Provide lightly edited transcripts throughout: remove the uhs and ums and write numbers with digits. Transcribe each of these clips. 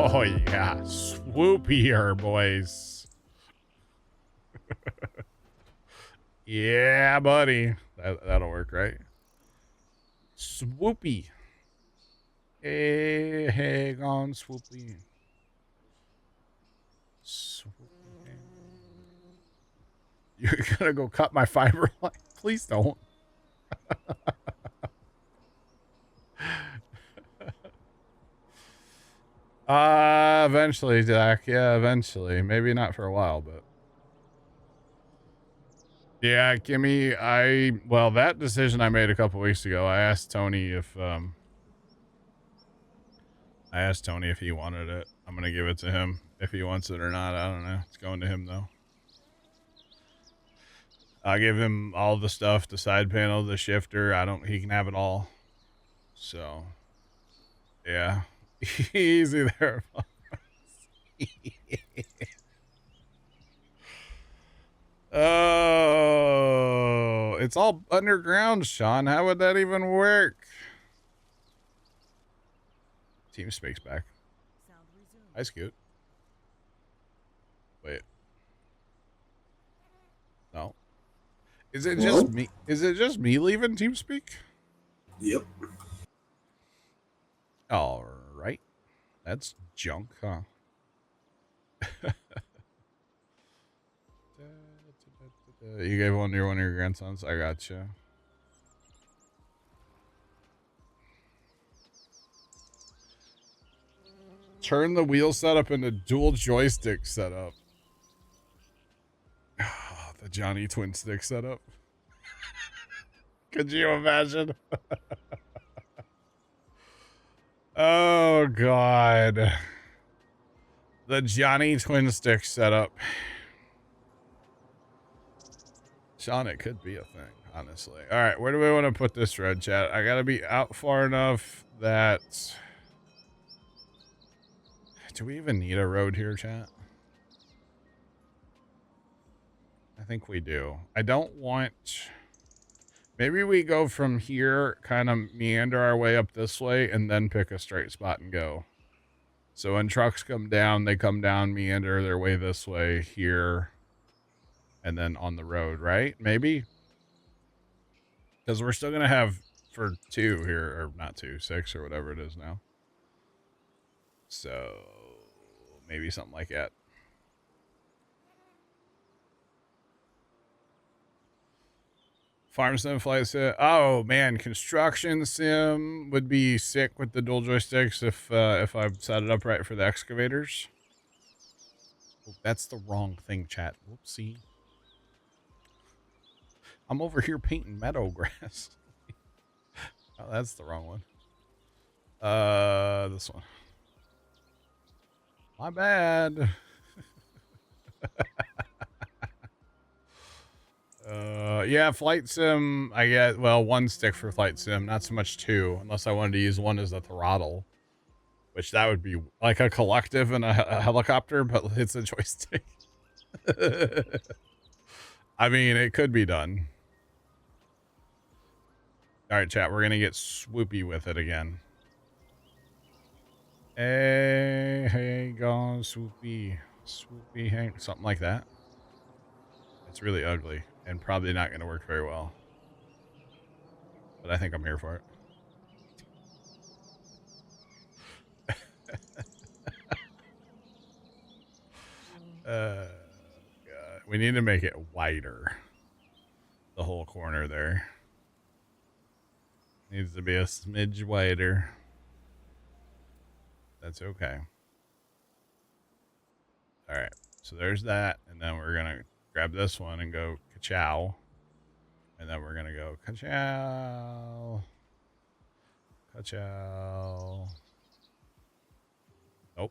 Oh, yeah. Swoop here, boys. Yeah, buddy. That'll work, right? Swoopy. Hey, gone, swoopy. Swoopy. You're gonna go cut my fiber line? Please don't. Eventually, Jack. Yeah, eventually. Maybe not for a while, but. Yeah, Kimmy, well, that decision I made a couple weeks ago, I asked Tony if he wanted it. I'm going to give it to him. If he wants it or not, I don't know. It's going to him, though. I give him all the stuff, the side panel, the shifter. He can have it all. So, yeah. Easy there. Oh, it's all underground, Sean. How would that even work? Team Speaks back. Hi, Scoot. Wait. No. Is it just me? Is it just me leaving TeamSpeak? Yep. All right. That's junk, huh? You gave one to one of your grandsons? I gotcha. Turn the wheel setup into dual joystick setup. The Johnny twin stick setup. Could you imagine? Oh, God. The Johnny twin stick setup. Sean, it could be a thing, honestly. All right, where do we want to put this road, chat? I got to be out far enough that... Do we even need a road here, chat? I think we do. I don't want... Maybe we go from here, kind of meander our way up this way, and then pick a straight spot and go. So when trucks come down, they come down, meander their way this way, here, and then on the road, right? Maybe? Because we're still going to have for 2 here, or not 2, 6 or whatever it is now. So maybe something like that. Farm sim, flight sim. Oh man, construction sim would be sick with the dual joysticks if I set it up right for the excavators. Oh, that's the wrong thing, chat. Whoopsie. I'm over here painting meadow grass. Oh, that's the wrong one. This one. My bad. Yeah, flight sim, I get, well, 1 stick for flight sim, not so much 2, unless I wanted to use 1 as a throttle, which that would be like a collective and a helicopter, but it's a joystick. I mean, it could be done. All right, chat, we're going to get swoopy with it again. Hey, gone, swoopy. Swoopy, hey, something like that. It's really ugly and probably not going to work very well. But I think I'm here for it. God. We need to make it wider. The whole corner there. Needs to be a smidge wider. That's okay. All right. So there's that. And then we're going to grab this one and go ka-chow. And then we're going to go ka-chow. Ka-chow. Oh.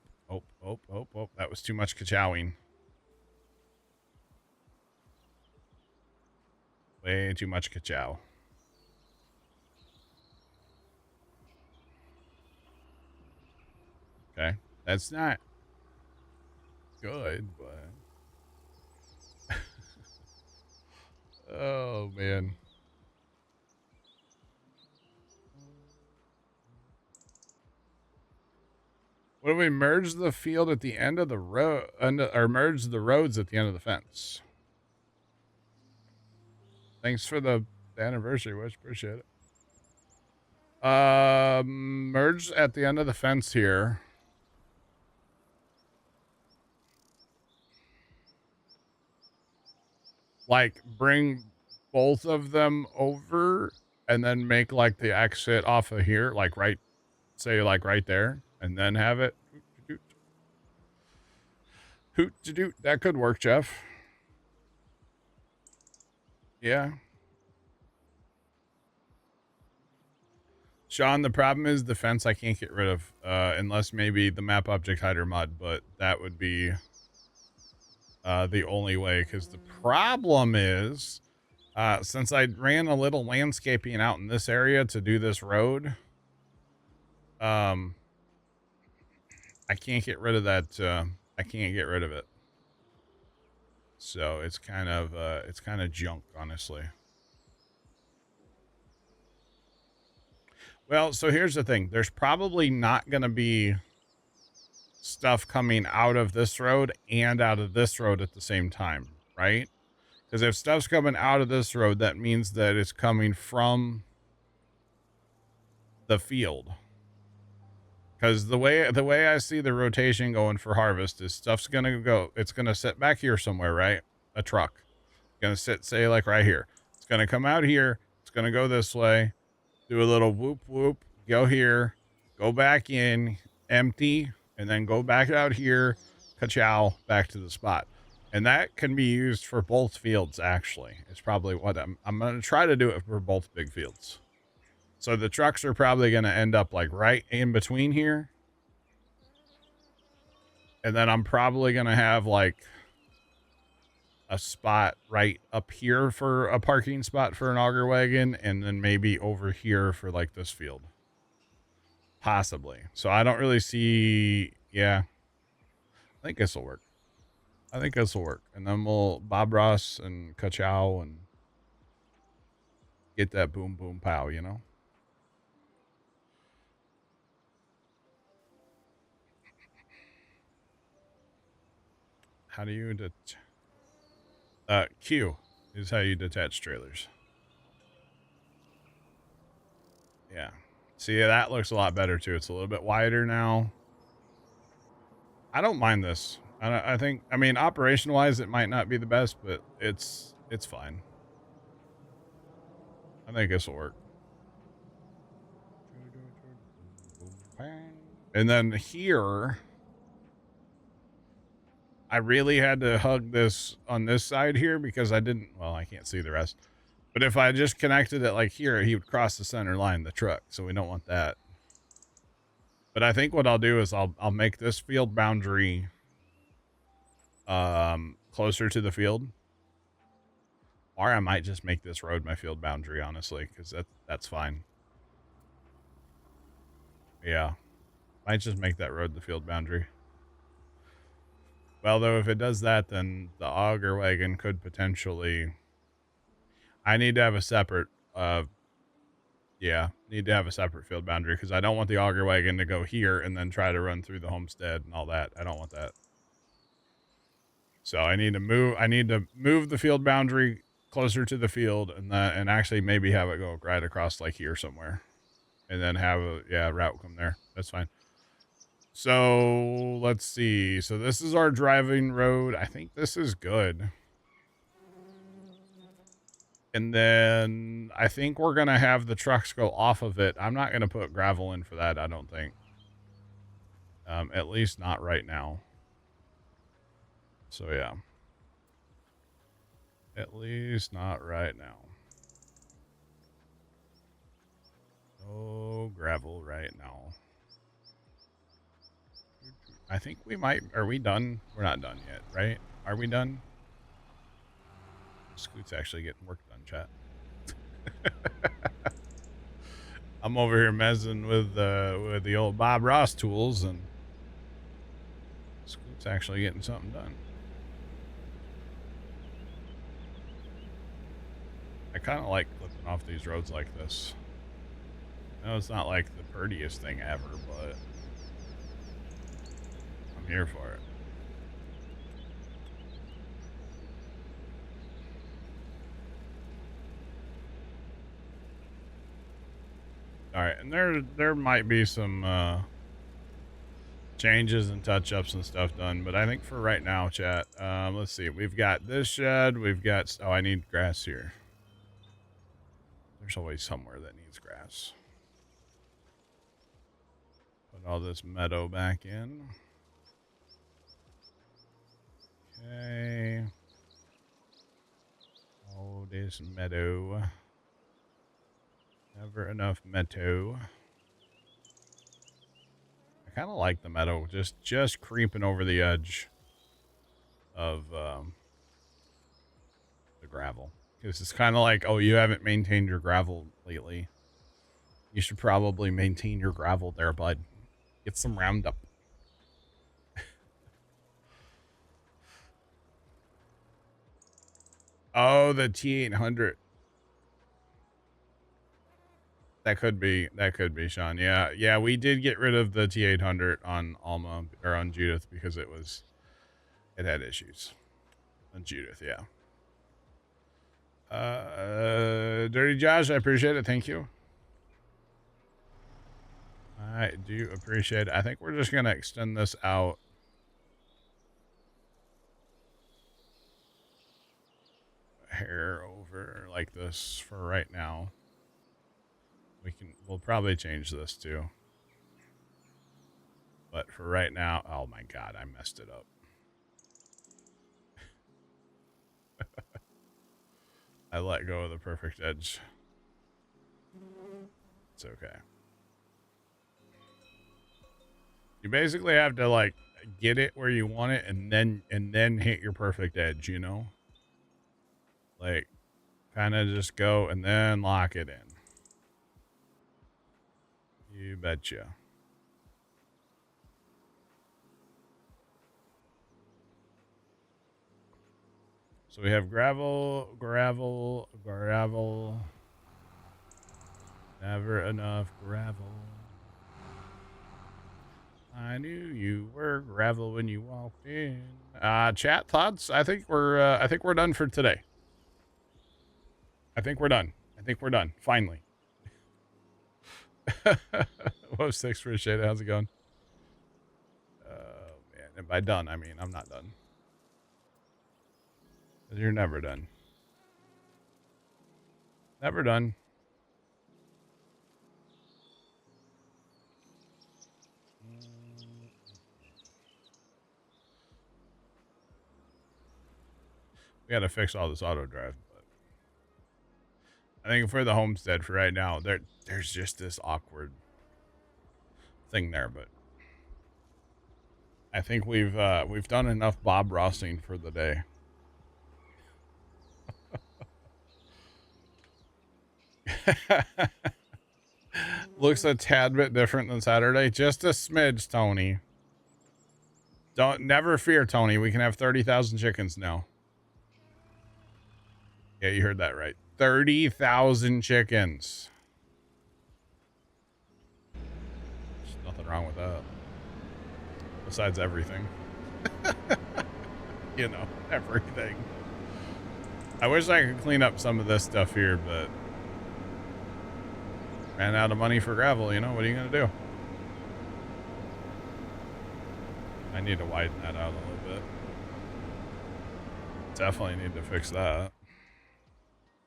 That was too much ka-chowing. Way too much ka-chow. Okay. That's not good, but... Oh, man. What if we merge the field at the end of the road, or merge the roads at the end of the fence? Thanks for the anniversary wish. Appreciate it. Merge at the end of the fence here. Like, bring both of them over and then make, like, the exit off of here, like, right, say, like, right there, and then have it. Hoot-to-doot. That could work, Jeff. Yeah. Sean, the problem is the fence I can't get rid of, unless maybe the map object hider mod, but that would be the only way, because the problem is, since I ran a little landscaping out in this area to do this road, I can't get rid of that, I can't get rid of it. So it's kind of junk, honestly. Well, so here's the thing. There's probably not going to be stuff coming out of this road and out of this road at the same time, right? Because if stuff's coming out of this road, that means that it's coming from the field. Because the way I see the rotation going for harvest is stuff's going to go, it's going to sit back here somewhere, right? A truck. Going to sit, say, like right here. It's going to come out here. It's going to go this way. Do a little whoop, whoop. Go here. Go back in. Empty. And then go back out here. Ka-chow. Back to the spot. And that can be used for both fields, actually. It's probably what I'm going to try to do it for both big fields. So the trucks are probably going to end up like right in between here. And then I'm probably going to have like a spot right up here for a parking spot for an auger wagon. And then maybe over here for like this field. Possibly. So I don't really see. Yeah. I think this will work. And then we'll Bob Ross and Ka-chow and get that boom, boom, pow, you know? How do you Q is how you detach trailers. Yeah. See, that looks a lot better too. It's a little bit wider now. I don't mind this. I think, I mean, operation wise, it might not be the best, but it's fine. I think this will work. And then here, I really had to hug this on this side here because I didn't, well, I can't see the rest. But if I just connected it like here, he would cross the center line, the truck. So we don't want that. But I think what I'll do is I'll make this field boundary closer to the field. Or I might just make this road my field boundary, honestly, because that's fine. Yeah. Might just make that road the field boundary. Well, though, if it does that, then the auger wagon could potentially... I need to have a separate... need to have a separate field boundary, because I don't want the auger wagon to go here and then try to run through the homestead and all that. I don't want that. So I need to move the field boundary closer to the field and actually maybe have it go right across like here somewhere. And then have a route come there. That's fine. So let's see. So this is our driving road. I think this is good. And then I think we're going to have the trucks go off of it. I'm not going to put gravel in for that, I don't think. At least not right now. So yeah. At least not right now. No gravel right now. I think we might... Are we done? We're not done yet, right? Are we done? Scoot's actually getting work done, chat. I'm over here messing with the old Bob Ross tools, and Scoot's actually getting something done. I kind of like clipping off these roads like this. I know it's not like the prettiest thing ever, but I'm here for it. All right, and there might be some changes and touch-ups and stuff done, but I think for right now, chat, let's see. We've got this shed. We've got... Oh, I need grass here. There's always somewhere that needs grass. Put all this meadow back in. Okay. Oh, this meadow. Never enough meadow. I kind of like the meadow just creeping over the edge of the gravel. Because it's kind of like, oh, you haven't maintained your gravel lately. You should probably maintain your gravel there, bud. Get some Roundup. Oh, the T800. That could be, Sean. Yeah, we did get rid of the T800 on Alma, or on Judith, because it had issues. On Judith, yeah. Dirty Josh, I appreciate it. Thank you. I do appreciate it. I think we're just going to extend this out. Hair over like this for right now. We'll probably change this too. But for right now, oh my God, I messed it up. I let go of the perfect edge. It's okay. You basically have to like get it where you want it and then hit your perfect edge, you know? Like kind of just go and then lock it in. You betcha. So we have gravel. Never enough gravel. I knew you were gravel when you walked in. Chat thoughts? I think we're done for today. I think we're done. Finally. Whoa, 6 for a shade. How's it going? Man, and by done, I mean I'm not done. You're never done. Never done. We got to fix all this auto drive, but I think for the homestead for right now, there's just this awkward thing there, but I think we've done enough Bob Rossing for the day. Looks a tad bit different than Saturday. Just a smidge, Tony. Never fear, Tony. We can have 30,000 chickens now. Yeah, you heard that right. 30,000 chickens. There's nothing wrong with that. Besides everything. You know, everything. I wish I could clean up some of this stuff here, but ran out of money for gravel, you know? What are you going to do? I need to widen that out a little bit. Definitely need to fix that.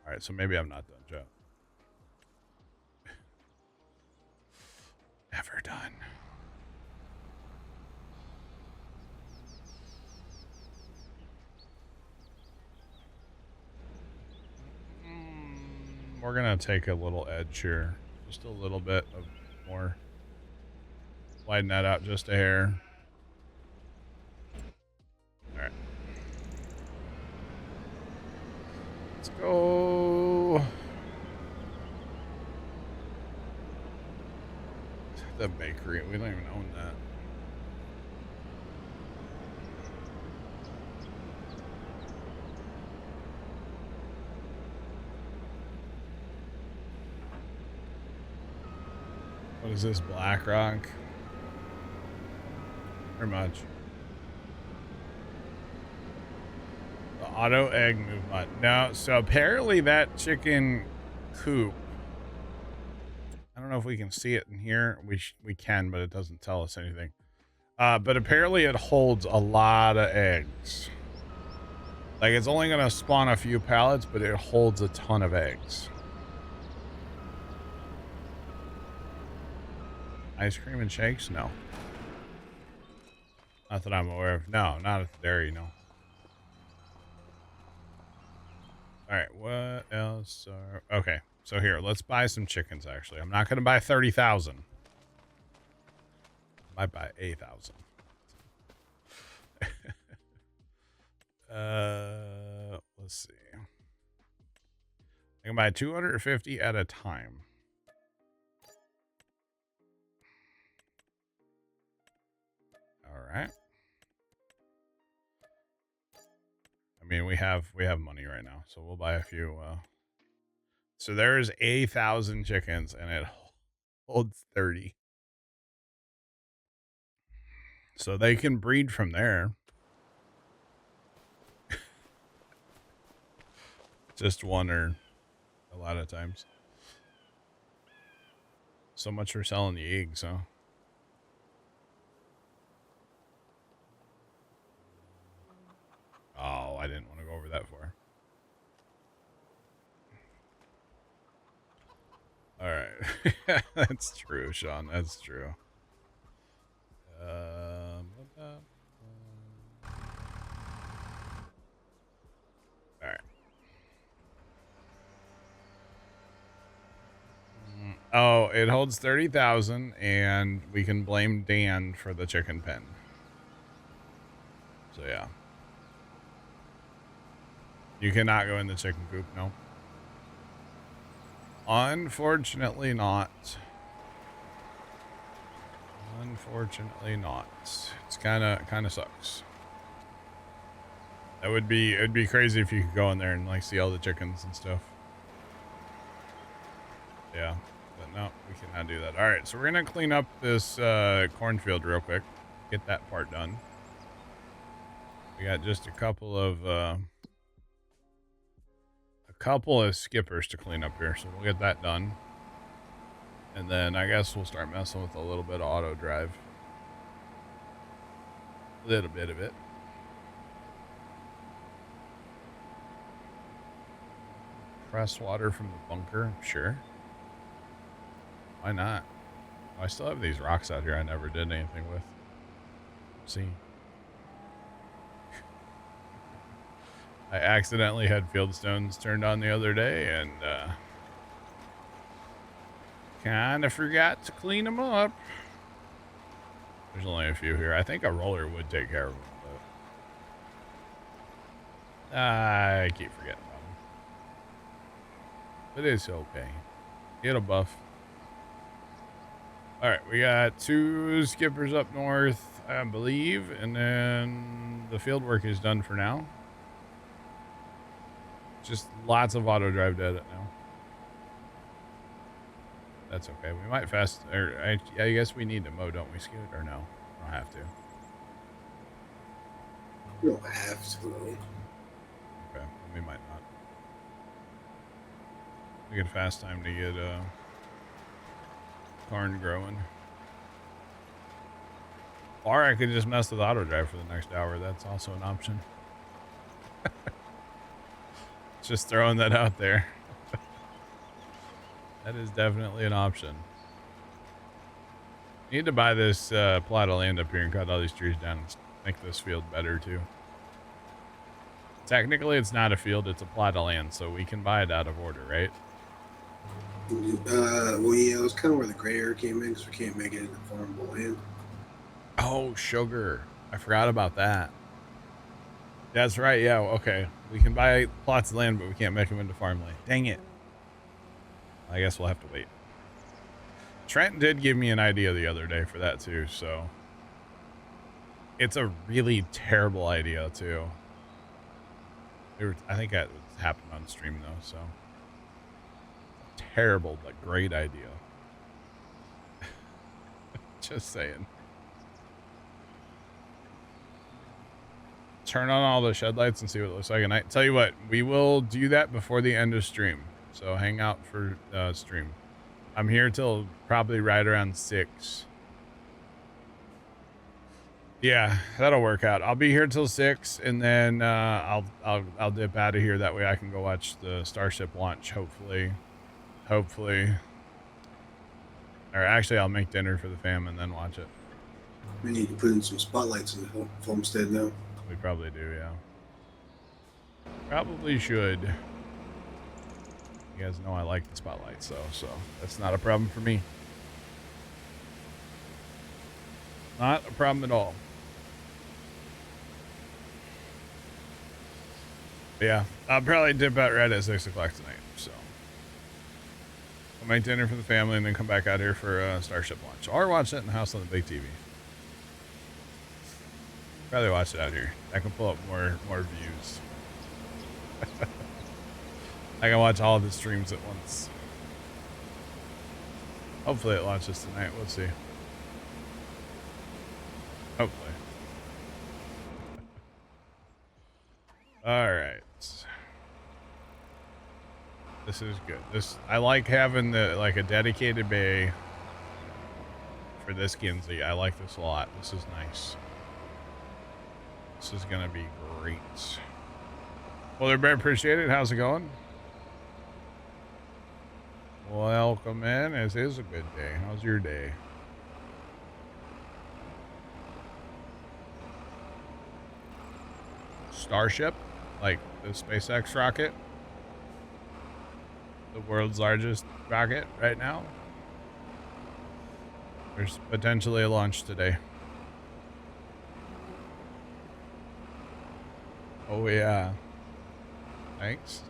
All right, so maybe I'm not done, Joe. Never done. We're going to take a little edge here. Just a little bit of more. Widen that out just a hair. All right. Let's go. The bakery. We don't even own that. What is this, Black Rock? Very much. Auto egg movement. No, so apparently that chicken coop, I don't know if we can see it in here. We can, but it doesn't tell us anything. But apparently it holds a lot of eggs. Like, it's only going to spawn a few pallets, but it holds a ton of eggs. Ice cream and shakes? No. Not that I'm aware of. No, not at the dairy, no. Alright, what else are... Okay, so here, let's buy some chickens, actually. I'm not going to buy 30,000. I might buy 8,000. Let's see. I can buy 250 at a time. All right. I mean, we have money right now, so we'll buy a few. So there's 1,000 chickens, and it holds 30. So they can breed from there. Just one or a lot of times. So much for selling the eggs, huh? Oh, I didn't want to go over that far. All right. That's true, Sean. That's true. All right. Oh, it holds 30,000, and we can blame Dan for the chicken pen. So yeah. You cannot go in the chicken coop, no. Unfortunately not. Unfortunately not. It's kind of sucks. It'd be crazy if you could go in there and like see all the chickens and stuff. Yeah, but no, we cannot do that. All right, so we're gonna clean up this cornfield real quick. Get that part done. We got just a couple of skippers to clean up here, so we'll get that done. And then I guess we'll start messing with a little bit of auto drive. A little bit of it. Press water from the bunker, sure. Why not? Oh, I still have these rocks out here I never did anything with. See? I accidentally had fieldstones turned on the other day and kind of forgot to clean them up. There's only a few here. I think a roller would take care of them, but I keep forgetting about them. But it's okay. It'll buff. All right, we got 2 skippers up north, I believe, and then the field work is done for now. Just lots of auto drive dead now. That's okay. We might I guess we need to mow, don't we, Scoot? Or no? We don't have to. We don't have to. Okay, we might not. We get fast time to get corn growing. Or I could just mess with auto drive for the next hour. That's also an option. Just throwing that out there. That is definitely an option. Need to buy this plot of land up here and cut all these trees down and make this field better too. Technically, it's not a field, it's a plot of land, so we can buy it out of order, right? Well, yeah, it was kind of where the gray area came in because we can't make it into farmable land. Oh, sugar. I forgot about that. That's right, yeah, okay. We can buy plots of land, but we can't make them into farmland. Dang it. I guess we'll have to wait. Trent did give me an idea the other day for that too, so it's a really terrible idea too. I think that happened on stream though, so terrible but great idea. Just saying. turn on all the shed lights and see what it looks like at night. Tell you what, we will do that before the end of stream. So hang out for stream. I'm here till probably right around 6. Yeah, that'll work out. I'll be here till 6, and then I'll dip out of here. That way I can go watch the Starship launch. Hopefully. Or actually, I'll make dinner for the fam and then watch it. We need to put in some spotlights in the homestead now. We probably do, yeah. Probably should. You guys know I like the spotlights, though, so that's not a problem for me. Not a problem at all. But yeah, I'll probably dip out right at 6 o'clock tonight, so. I'll make dinner for the family and then come back out here for Starship launch. Or watch it in the house on the big TV. Probably watch it out here. I can pull up more views. I can watch all of the streams at once. Hopefully it launches tonight. We'll see. Hopefully. All right. This is good. I like having a dedicated bay for this Ginsey. I like this a lot. This is nice. This is gonna be great. Well, they're very appreciated. How's it going? Welcome in. This is a good day. How's your day? Starship, like the SpaceX rocket, the world's largest rocket right now. There's potentially a launch today. Oh yeah. Thanks.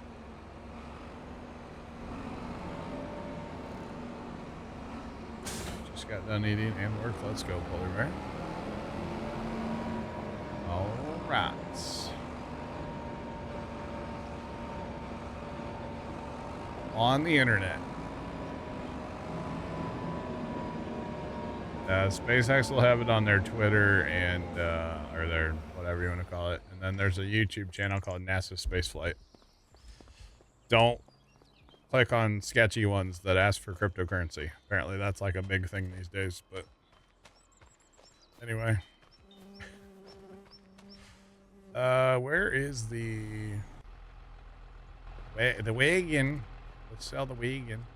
Just got done eating and work. Let's go, Polar Bear. All right. On the internet. SpaceX will have it on their Twitter and or their whatever you want to call it, and then there's a YouTube channel called NASA Spaceflight. Don't click on sketchy ones that ask for cryptocurrency. Apparently that's like a big thing these days, but anyway. Where is the wagon? Let's sell the wagon.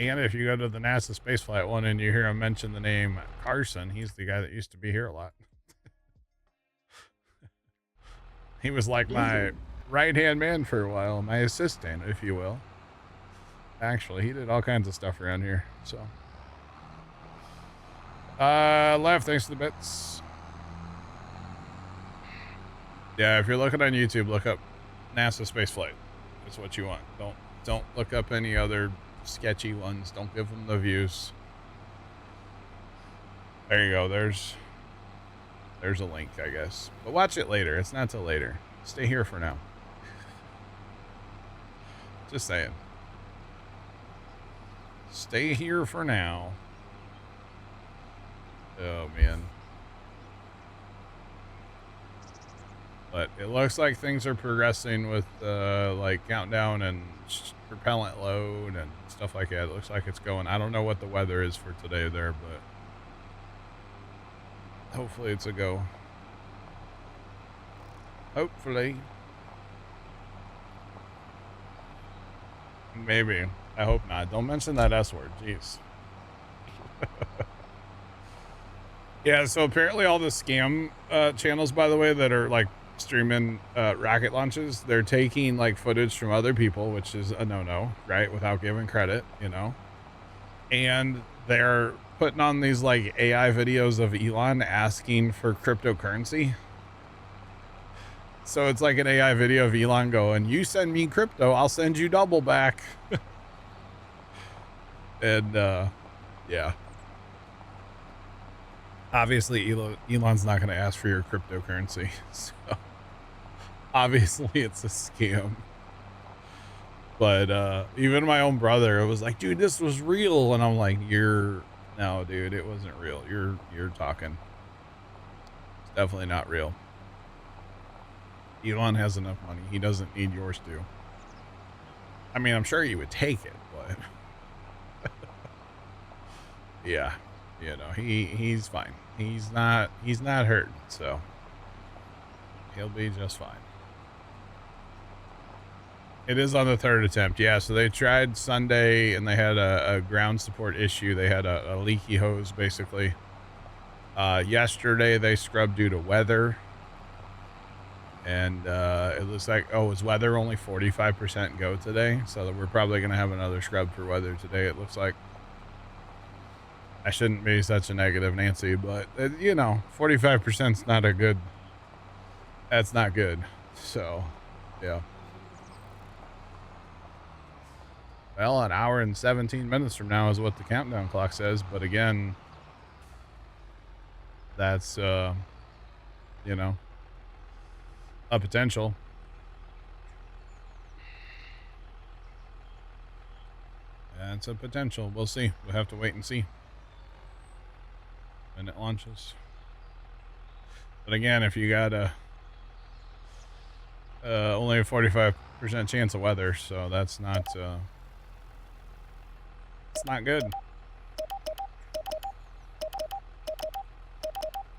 And if you go to the NASA spaceflight one and you hear him mention the name Carson, he's the guy that used to be here a lot. He was like my right-hand man for a while, my assistant, if you will. Actually, he did all kinds of stuff around here, so. Left, thanks to the bits. Yeah, if you're looking on YouTube, look up NASA spaceflight. That's what you want. Don't look up any other sketchy ones. Don't give them the views. There you go. There's a link, I guess. But watch it later. It's not till later. Stay here for now. Just saying. Stay here for now. Oh, man. But it looks like things are progressing with like countdown and propellant load and stuff like that. It looks like it's going. I don't know what the weather is for today there, but hopefully it's a go. Hopefully. Maybe. I hope not. Don't mention that S word. Jeez. Yeah, so apparently all the scam channels, by the way, that are like streaming rocket launches, they're taking like footage from other people, which is a no-no, right? Without giving credit, you know? And they're putting on these like AI videos of Elon asking for cryptocurrency. So it's like an AI video of Elon going, you send me crypto, I'll send you double back. And yeah. Obviously, Elon's not going to ask for your cryptocurrency. So obviously it's a scam. But even my own brother was like, dude, this was real. And I'm like, no, No, dude, it wasn't real. You're talking. It's definitely not real. Elon has enough money. He doesn't need yours to. I mean, I'm sure you would take it, but yeah, you know, he's fine. He's not hurting, so he'll be just fine. It is on the third attempt, yeah. So they tried Sunday, and they had a ground support issue. They had a leaky hose, basically. Yesterday they scrubbed due to weather, and it looks like it was weather only 45% go today, so that we're probably gonna have another scrub for weather today. It looks like. I shouldn't be such a negative Nancy, but you know, 45% is not a good. That's not good. So, yeah. Well, an hour and 17 minutes from now is what the countdown clock says, but again, that's you know, a potential. That's a potential. We'll see. We'll have to wait and see when it launches. But again, if you got only a 45% chance of weather, so that's not it's not good.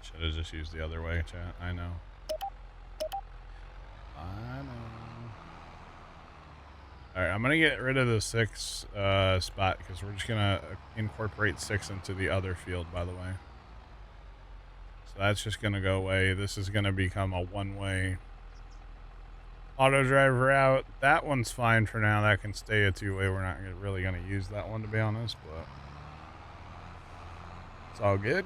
Should have just used the other way, chat. I know. Alright, I'm gonna get rid of the 6 spot, because we're just gonna incorporate 6 into the other field, by the way. So that's just gonna go away. This is gonna become a one-way auto drive route. That one's fine for now. That can stay a two-way. We're not really gonna use that one, to be honest, but it's all good.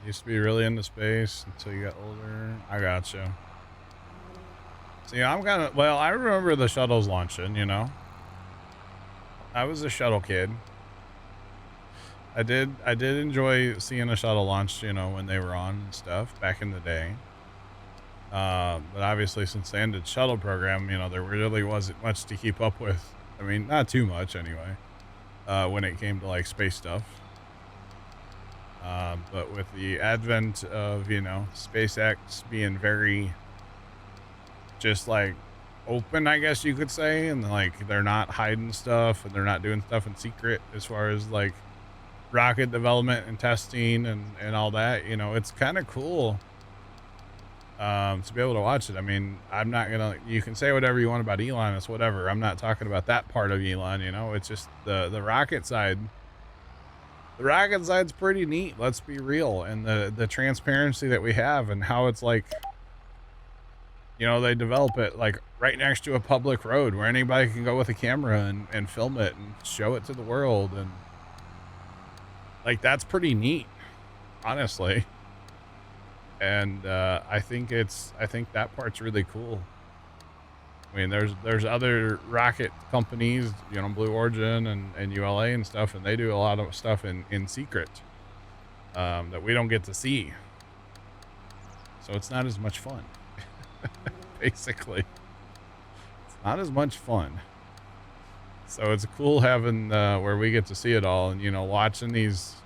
Used to be really into space until you got older. I gotcha. See, I'm kind of, well, I remember the shuttles launching, you know. I was a shuttle kid. I did enjoy seeing a shuttle launch, you know, when they were on and stuff back in the day. But obviously, since they ended shuttle program, you know, there really wasn't much to keep up with. I mean, not too much anyway, when it came to like space stuff. But with the advent of, you know, SpaceX being very just like open, I guess you could say, and like they're not hiding stuff and they're not doing stuff in secret as far as like rocket development and testing and all that, you know, it's kind of cool to be able to watch it. I mean, I'm not gonna, you can say whatever you want about Elon, it's whatever. I'm not talking about that part of Elon, you know, it's just the rocket side. The rocket side's pretty neat, let's be real, and the transparency that we have and how it's like, you know, they develop it like right next to a public road where anybody can go with a camera and film it and show it to the world, and like that's pretty neat, honestly. And I think that part's really cool. I mean, there's other rocket companies, you know, Blue Origin and ULA and stuff, and they do a lot of stuff in secret that we don't get to see. So it's not as much fun. Basically, it's not as much fun. So it's cool having where we get to see it all, and you know, watching these,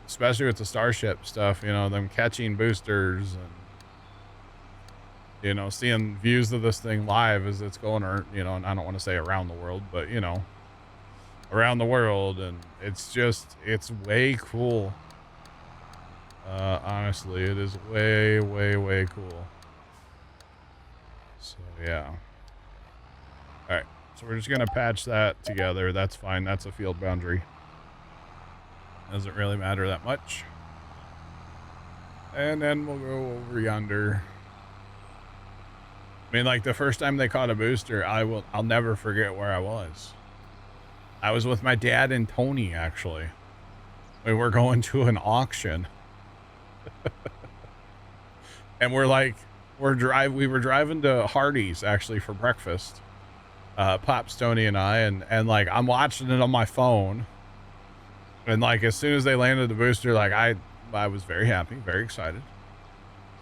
especially with the Starship stuff, you know, them catching boosters and, you know, seeing views of this thing live as it's going, or, you know, and I don't want to say around the world, but, you know, around the world. And it's just, it's way cool. Honestly, it is way, way, way cool. So, yeah. All right. So we're just going to patch that together. That's fine. That's a field boundary. Doesn't really matter that much. And then we'll go over yonder. I mean, like the first time they caught a booster, I'll never forget where I was. I was with my dad and Tony, actually. We were going to an auction. And we were driving to Hardee's actually for breakfast. Pops, Tony, and I, and like I'm watching it on my phone. And like as soon as they landed the booster, like I was very happy, very excited.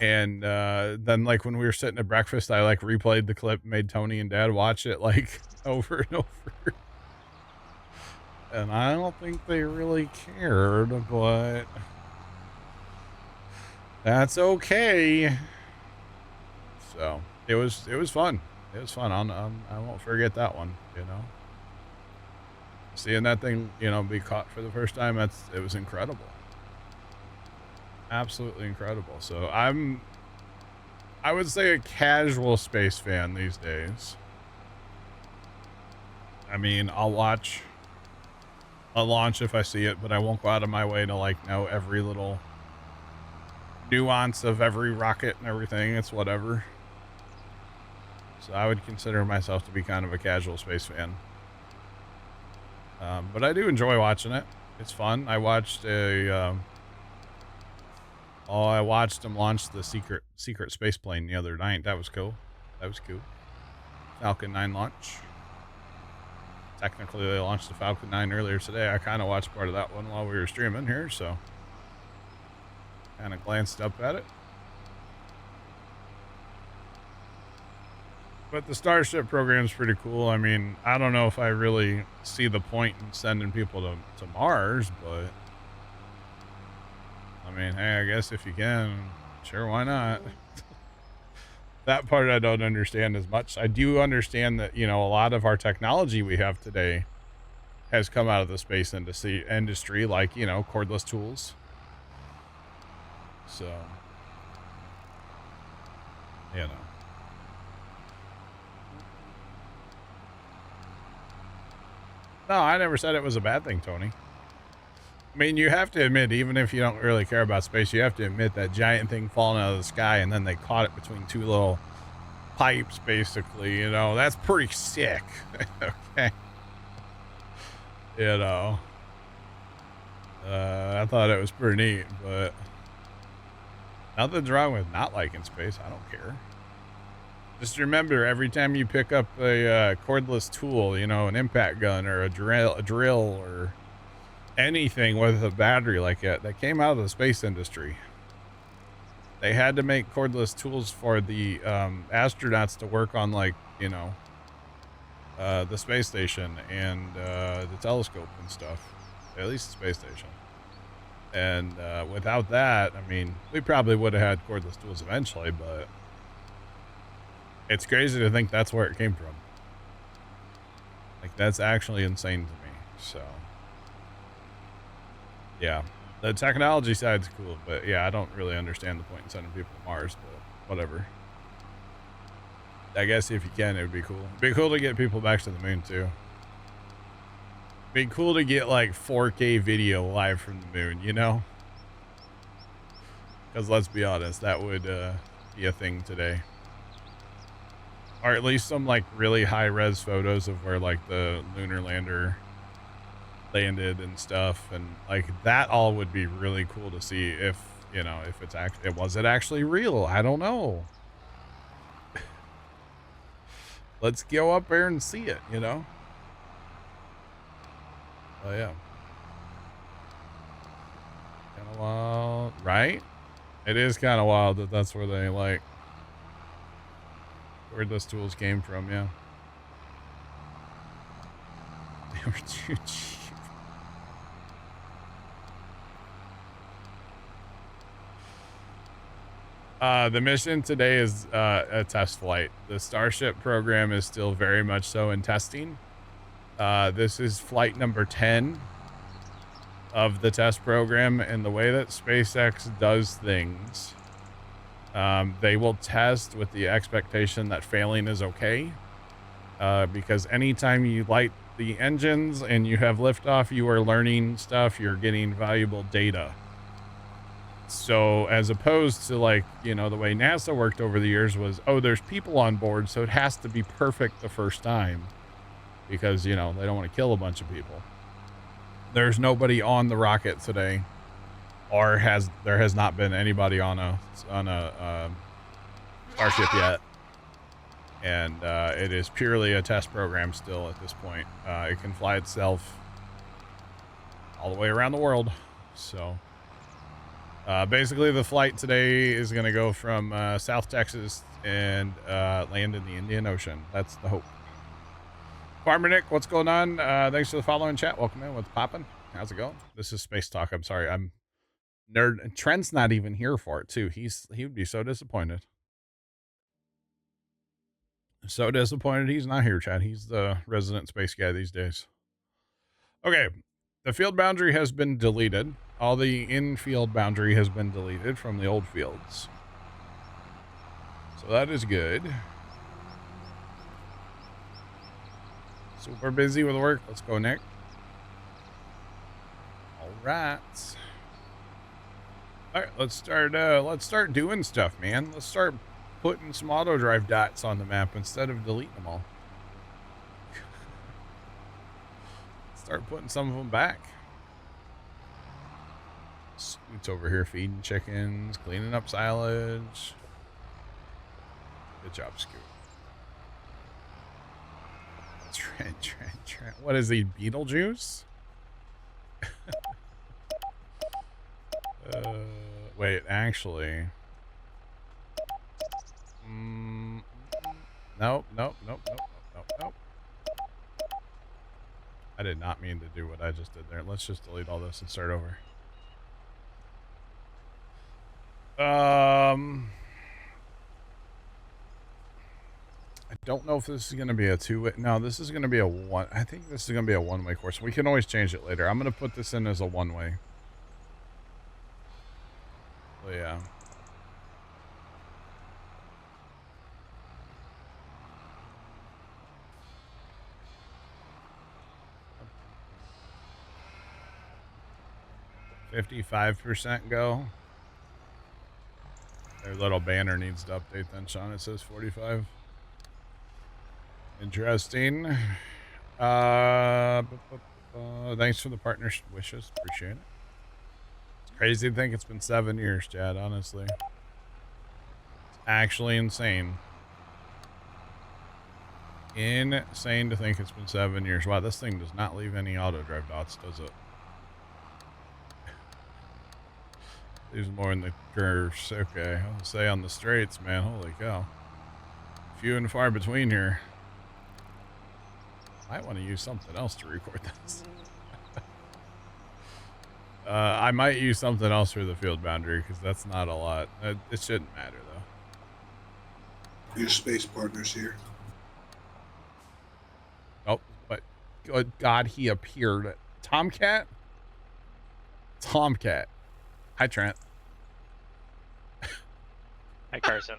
And then like when we were sitting at breakfast, I like replayed the clip, made Tony and Dad watch it like over and over. And I don't think they really cared, but that's okay. So it was fun. It was fun. I won't forget that one, you know. Seeing that thing, you know, be caught for the first time, it was incredible. Absolutely incredible. So I would say a casual space fan these days. I mean, I'll watch a launch if I see it, but I won't go out of my way to like know every little nuance of every rocket and everything. It's whatever. So I would consider myself to be kind of a casual space fan. But I do enjoy watching it. It's fun. I watched I watched them launch the secret space plane the other night. That was cool. That was cool. Falcon 9 launch. Technically, they launched the Falcon 9 earlier today. I kind of watched part of that one while we were streaming here, so kind of glanced up at it. But the Starship program's pretty cool. I mean, I don't know if I really see the point in sending people to Mars, but I mean, hey, I guess if you can, sure, why not? That part I don't understand as much. I do understand that, you know, a lot of our technology we have today has come out of the space industry, like, you know, cordless tools. So, you know. No, I never said it was a bad thing, Tony. I mean, you have to admit, even if you don't really care about space, you have to admit that giant thing falling out of the sky and then they caught it between two little pipes, basically, you know, that's pretty sick. Okay. You know, I thought it was pretty neat, but nothing's wrong with not liking space. I don't care. Just remember, every time you pick up a cordless tool, you know, an impact gun or a drill or anything with a battery like that came out of the space industry. They had to make cordless tools for the astronauts to work on, like, you know, the space station and the telescope and stuff, at least the space station. And without that, I mean, we probably would have had cordless tools eventually, but it's crazy to think that's where it came from. Like, that's actually insane to me. So yeah, the technology side's cool, but yeah, I don't really understand the point in sending people to Mars, but whatever. I guess if you can, it would be cool. It'd be cool to get people back to the moon too. It'd be cool to get like 4K video live from the moon, you know? Because let's be honest, that would be a thing today. Or at least some like really high res photos of where like the lunar lander landed and stuff, and like that all would be really cool to see if, you know, if it's actually, was it actually real? I don't know. Let's go up there and see it, you know? Oh yeah. Kind of wild, right? It is kind of wild that that's where they like, where those tools came from, yeah. They were too cheap. The mission today is a test flight. The Starship program is still very much so in testing. This is flight number 10 of the test program, and the way that SpaceX does things, they will test with the expectation that failing is okay. Because anytime you light the engines and you have liftoff, you are learning stuff, you're getting valuable data. So as opposed to, like, you know, the way NASA worked over the years was, oh, there's people on board, so it has to be perfect the first time because, you know, they don't want to kill a bunch of people. There's nobody on the rocket today, or there has not been anybody on a Starship yet. And it is purely a test program still at this point. It can fly itself all the way around the world. So Basically, the flight today is going to go from South Texas and land in the Indian Ocean. That's the hope. Farmer Nick, what's going on? Thanks for the follow in chat. Welcome in. What's popping? How's it going? This is Space Talk. I'm sorry. I'm nerd. Trent's not even here for it, too. He would be so disappointed. So disappointed he's not here, Chad. He's the resident space guy these days. Okay. The field boundary has been deleted. All the infield boundary has been deleted from the old fields. So that is good. Super busy with work. Let's go, Nick. All right. All right, let's start doing stuff, man. Let's start putting some auto drive dots on the map instead of deleting them all. Start putting some of them back. Scoot's over here feeding chickens, cleaning up silage. Good job, Scoot. Trent. What is he, Beetlejuice? Wait, actually. Nope. I did not mean to do what I just did there. Let's just delete all this and start over. I don't know if this is going to be a two-way. No, this is going to be a one. I think this is going to be a one-way course. We can always change it later. I'm going to put this in as a one-way. So, yeah. %55 go. Their little banner needs to update then, Sean. It says 45. Interesting. Thanks for the partner wishes. Appreciate it. It's crazy to think it's been 7 years, Chad, honestly. It's actually insane. Insane to think it's been 7 years. Wow, this thing does not leave any auto drive dots, does it? There's more in the curves. Okay, I'll say on the straights, man. Holy cow. Few and far between here. Might want to use something else to record this. I might use something else for the field boundary because that's not a lot. It shouldn't matter though. Your space partner's here. Oh, but good God, he appeared. Tomcat? Tomcat. Hi, Trent. Hi, Carson.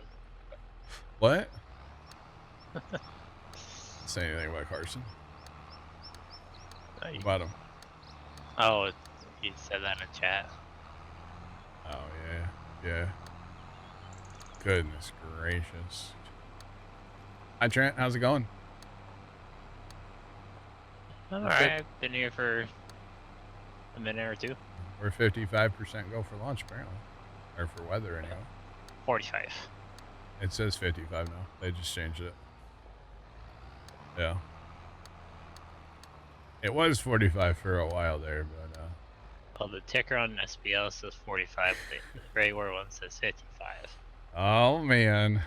What? Say anything about Carson? No, About him? Oh, you said that in chat. Oh, yeah. Goodness gracious. Hi, Trent. How's it going? Alright, I've been here for a minute or two. We're 55% go for launch, apparently. Or for weather, anyway. 45. It says 55 now. They just changed it. Yeah. It was 45 for a while there, but Well, the ticker on SBL says 45, but the gray war one says 55. oh man.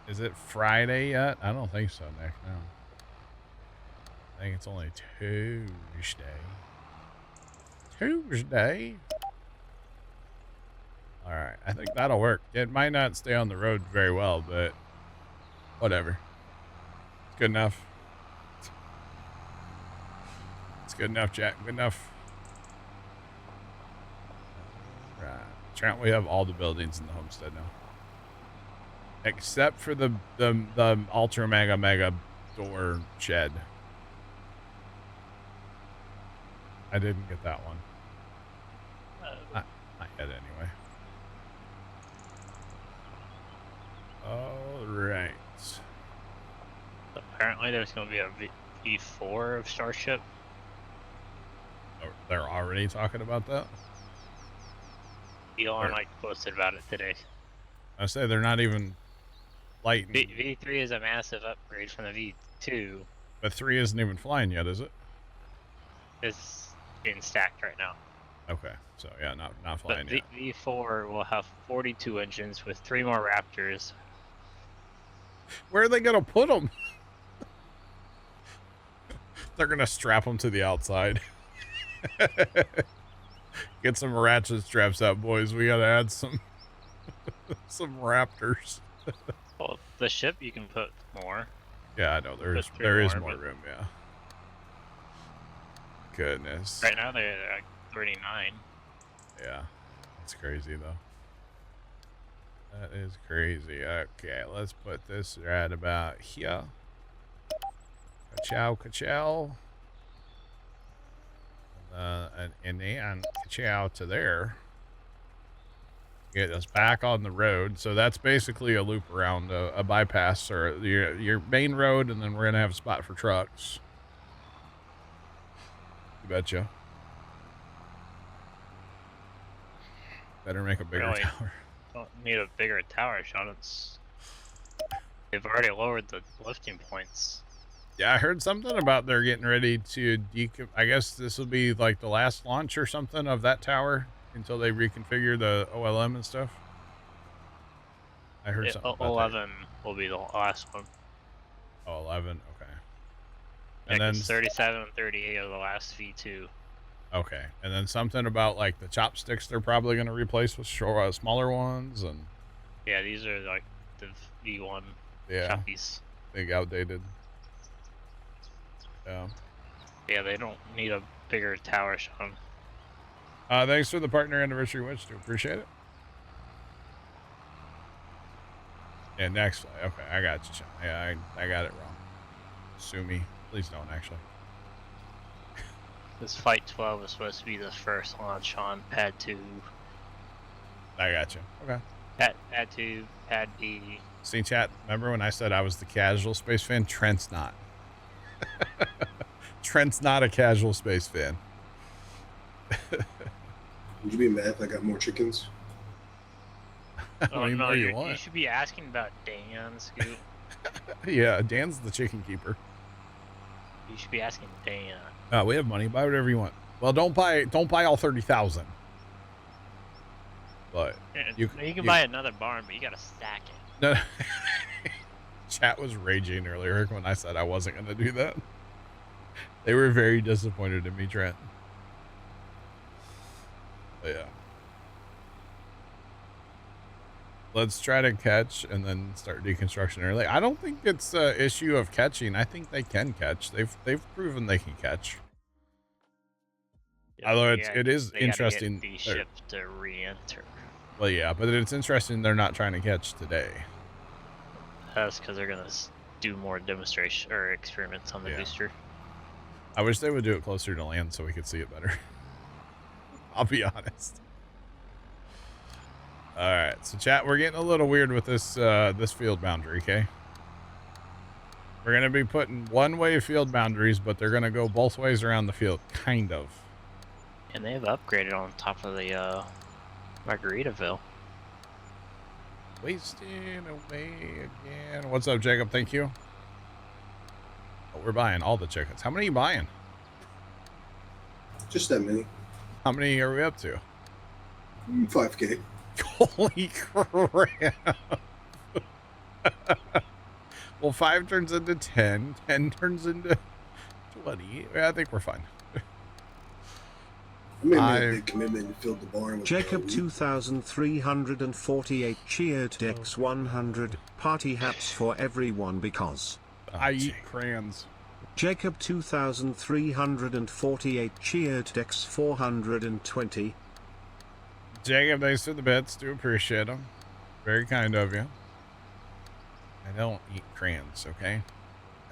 Is it Friday yet? I don't think so, Nick. No. I think it's only Tuesday. Alright, I think that'll work. It might not stay on the road very well, but whatever. It's good enough. It's good enough, Jack. Good enough. Right. Trent, we have all the buildings in the homestead now. Except for the ultra mega door shed. I didn't get that one. Not yet, anyway. All right. Apparently, there's going to be a V4 of Starship. Oh, they're already talking about that? Elon like posted about it today. I say they're not even lighting. V3 is a massive upgrade from the V2. But 3 isn't even flying yet, is it? It's being stacked right now. Okay, so yeah, not But flying yet. V4 will have 42 engines with 3 more Raptors. Where are they gonna put them? They're gonna strap them to the outside. Get some ratchet straps out, boys. We gotta add some some Raptors. Well, the ship you can put more. Yeah, I know there is more room. Yeah. Goodness. Right now they're like 39. Yeah, that's crazy though. That is crazy. Okay, let's put this right about here. Ka-chow, ka-chow. And then ka-chow to there. Get us back on the road. So that's basically a loop around a bypass or your main road, and then we're gonna have a spot for trucks. You betcha. Better make a bigger Really? tower. Don't need a bigger tower, Sean. They've already lowered the lifting points. Yeah, I heard something about they're getting ready to I guess this will be like the last launch or something of that tower until they reconfigure the OLM and stuff. I heard something about 11 will be the last one. Oh, 11, okay. Yeah, And then 37 and 38 are the last V2. Okay, and then something about like the chopsticks they're probably going to replace with smaller ones, and yeah, these are like the V1 choppies. Big outdated. Yeah, they don't need a bigger tower, Sean. Thanks for the partner anniversary wish, too. Appreciate it. Yeah, next flight. Okay, I got you, Sean. Yeah, I got it wrong. Sue me. Please don't, actually. This Flight 12 is supposed to be the first launch on Pad 2. I got you. Okay. Pad 2, Pad B. See, chat, remember when I said I was the casual space fan? Trent's not. Trent's not a casual space fan. Would you be mad if I got more chickens? Oh, no, you should be asking about Dan, Scoot. Yeah, Dan's the chicken keeper. You should be asking Dan. We have money. Buy whatever you want. Well, don't buy all 30,000. But you can buy another barn, but you gotta stack it. No. Chat was raging earlier when I said I wasn't going to do that. They were very disappointed in me, Trent. But yeah. Let's try to catch and then start deconstruction early. I don't think it's an issue of catching. I think they can catch. They've proven they can catch. Yeah, although it is interesting. The ship to re-enter. Well, yeah, but it's interesting they're not trying to catch today. That's because they're gonna do more demonstration or experiments on the booster. I wish they would do it closer to land so we could see it better. I'll be honest. All right, so chat, we're getting a little weird with this this field boundary, okay? We're gonna be putting one-way field boundaries, but they're gonna go both ways around the field, kind of. And they've upgraded on top of the Margaritaville. Wasting away again. What's up, Jacob? Thank you. Oh, we're buying all the chickens. How many are you buying? Just that many. How many are we up to? 5K. Holy crap. Well, 5 turns into 10. 10 turns into 20. Yeah, I think we're fine. I made a big commitment and filled the barn with Jacob 2348 cheered Dex 100 party hats for everyone because I eat crayons. Jacob 2348 cheered Dex 420. Jacob, thanks for the bits. Do appreciate them. Very kind of you. I don't eat crayons, okay?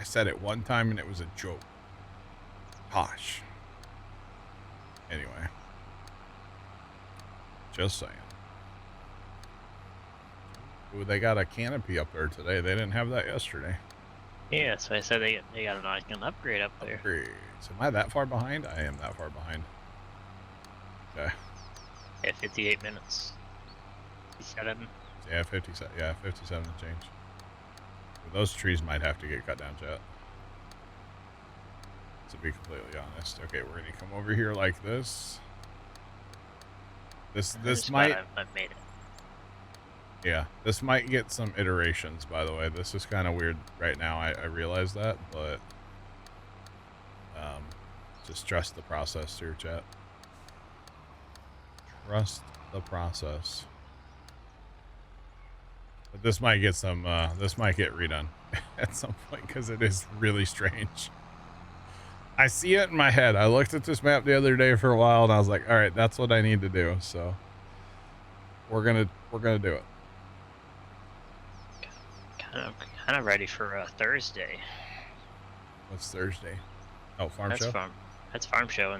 I said it one time and it was a joke. Gosh. Anyway. Just saying. Ooh, they got a canopy up there today. They didn't have that yesterday. Yeah, so I said they got an upgrade up there. Upgrades. Am I that far behind? I am that far behind. Okay. Yeah, 58 minutes. 57. Yeah, 57. Yeah, 57 to change. Those trees might have to get cut down, chat. To be completely honest. Okay, we're going to come over here like this. This just might. glad I've made it. Yeah, this might get some iterations, by the way. This is kind of weird right now. I realize that, but just trust the process here, chat. Trust the process. But this might get some, this might get redone at some point because it is really strange. I see it in my head. I looked at this map the other day for a while and I was like, all right, that's what I need to do. So we're gonna do it. Kind of ready for Thursday. What's Thursday? Oh, farm That's show. That's farm show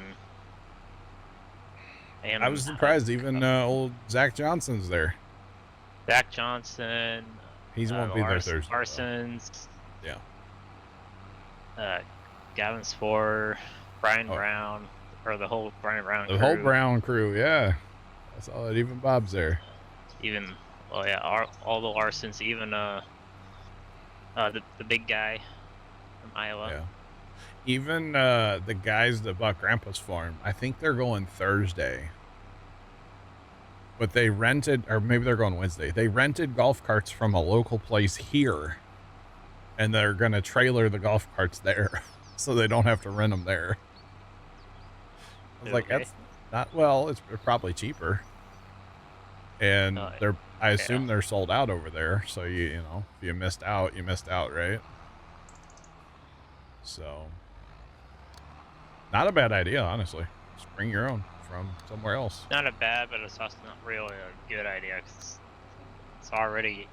and I was surprised even old Zach Johnson's there. Zach Johnson. He won't be there Thursday. Parsons. Yeah. Gavin Spore, Brian Brown, or the whole Brian Brown crew. The whole Brown crew, yeah. I saw it. Even Bob's there. Even, well, yeah, all the Larsons, even the big guy from Iowa. Yeah. Even the guys that bought Grandpa's farm, I think they're going Thursday. But they rented, or maybe they're going Wednesday. They rented golf carts from a local place here. And they're going to trailer the golf carts there. So they don't have to rent them there. I was like, that's not, well, it's probably cheaper. And I assume they're sold out over there. So you know, if you missed out, you missed out, right? So not a bad idea, honestly. Just bring your own from somewhere else. Not a bad, but it's also not really a good idea because it's already,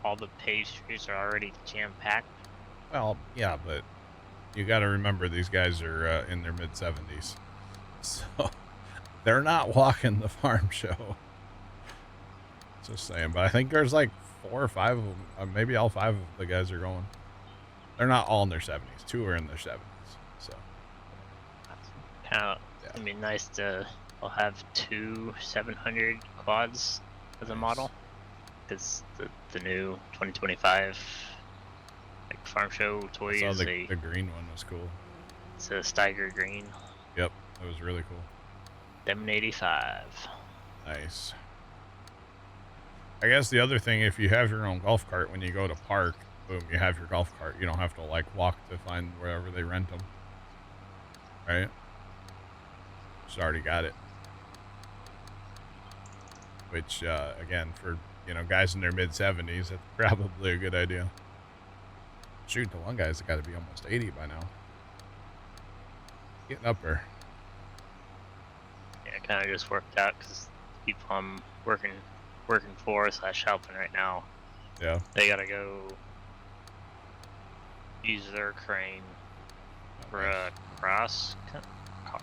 all the pastries are already jam-packed. Well, yeah, but you got to remember these guys are in their mid-70s. So they're not walking the farm show. Just saying. But I think there's like 4 or 5 of them. Maybe all 5 of the guys are going. They're not all in their 70s. 2 are in their 70s. So Kind of, it'd be nice to have 2 700 quads as a model. Because the new 2025 like farm show toy is the green one was cool. It's a Steiger green. Yep, it was really cool. 785. Nice. I guess the other thing, if you have your own golf cart when you go to park, boom, you have your golf cart. You don't have to like walk to find wherever they rent them. Right? Just already got it. Which, again, for, you know, guys in their mid-70s, that's probably a good idea. Shoot, the one guy's got to be almost 80 by now. Getting up there. Yeah, it kind of just worked out because people I'm working for / helping right now. Yeah. They gotta go use their crane for a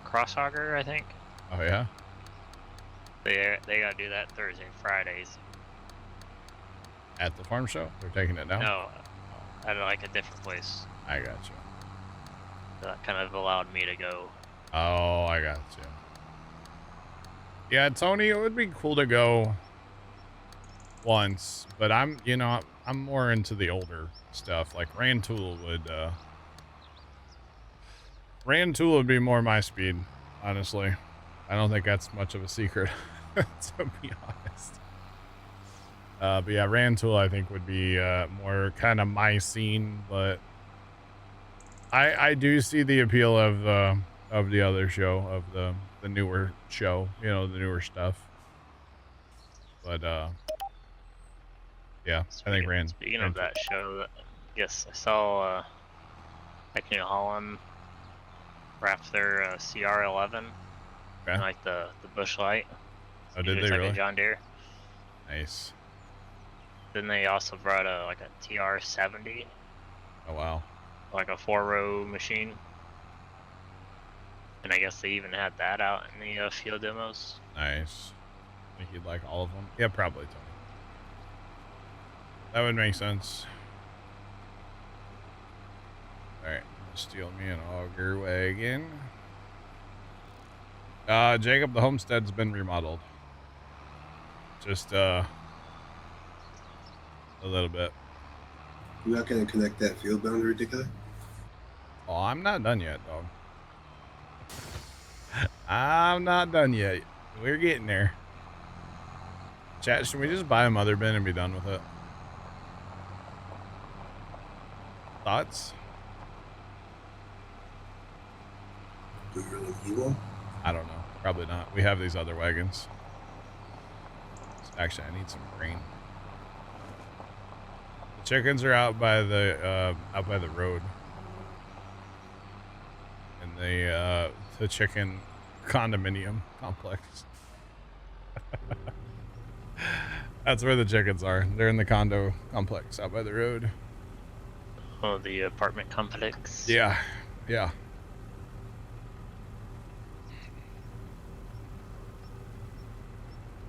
crosshogger, I think. Oh yeah. They gotta do that Thursday, Fridays. At the farm show, they're taking it down. No, at like a different place. I got you. So that kind of allowed me to go. Oh, I got you. Yeah, Tony, it would be cool to go once, but I'm more into the older stuff. Like Rantoul would be more my speed, honestly. I don't think that's much of a secret, to be honest. But yeah, Rantoul I think would be more kind of my scene, but I do see the appeal of the other show, of the newer show, you know, the newer stuff. But yeah, I think Speaking of that show, yes, I saw New Holland wrapped their CR11, okay. like the Bush Light. Oh, did they like really? A John Deere. Nice. Then they also brought a TR70. Oh wow. Like a 4-row machine. And I guess they even had that out in the field demos. Nice. I think you'd like all of them. Yeah, probably, Tony. That would make sense. Alright, steal me an auger wagon. Jacob, the homestead's been remodeled. Just, a little bit. You're not going to connect that field boundary together? Oh, I'm not done yet, dog. I'm not done yet. We're getting there. Chat, should we just buy a mother bin and be done with it? Thoughts? Do we really need one? I don't know. Probably not. We have these other wagons. Actually, I need some grain. The chickens are out by the road. In the chicken condominium complex. That's where the chickens are. They're in the condo complex out by the road. Oh, the apartment complex. Yeah, yeah.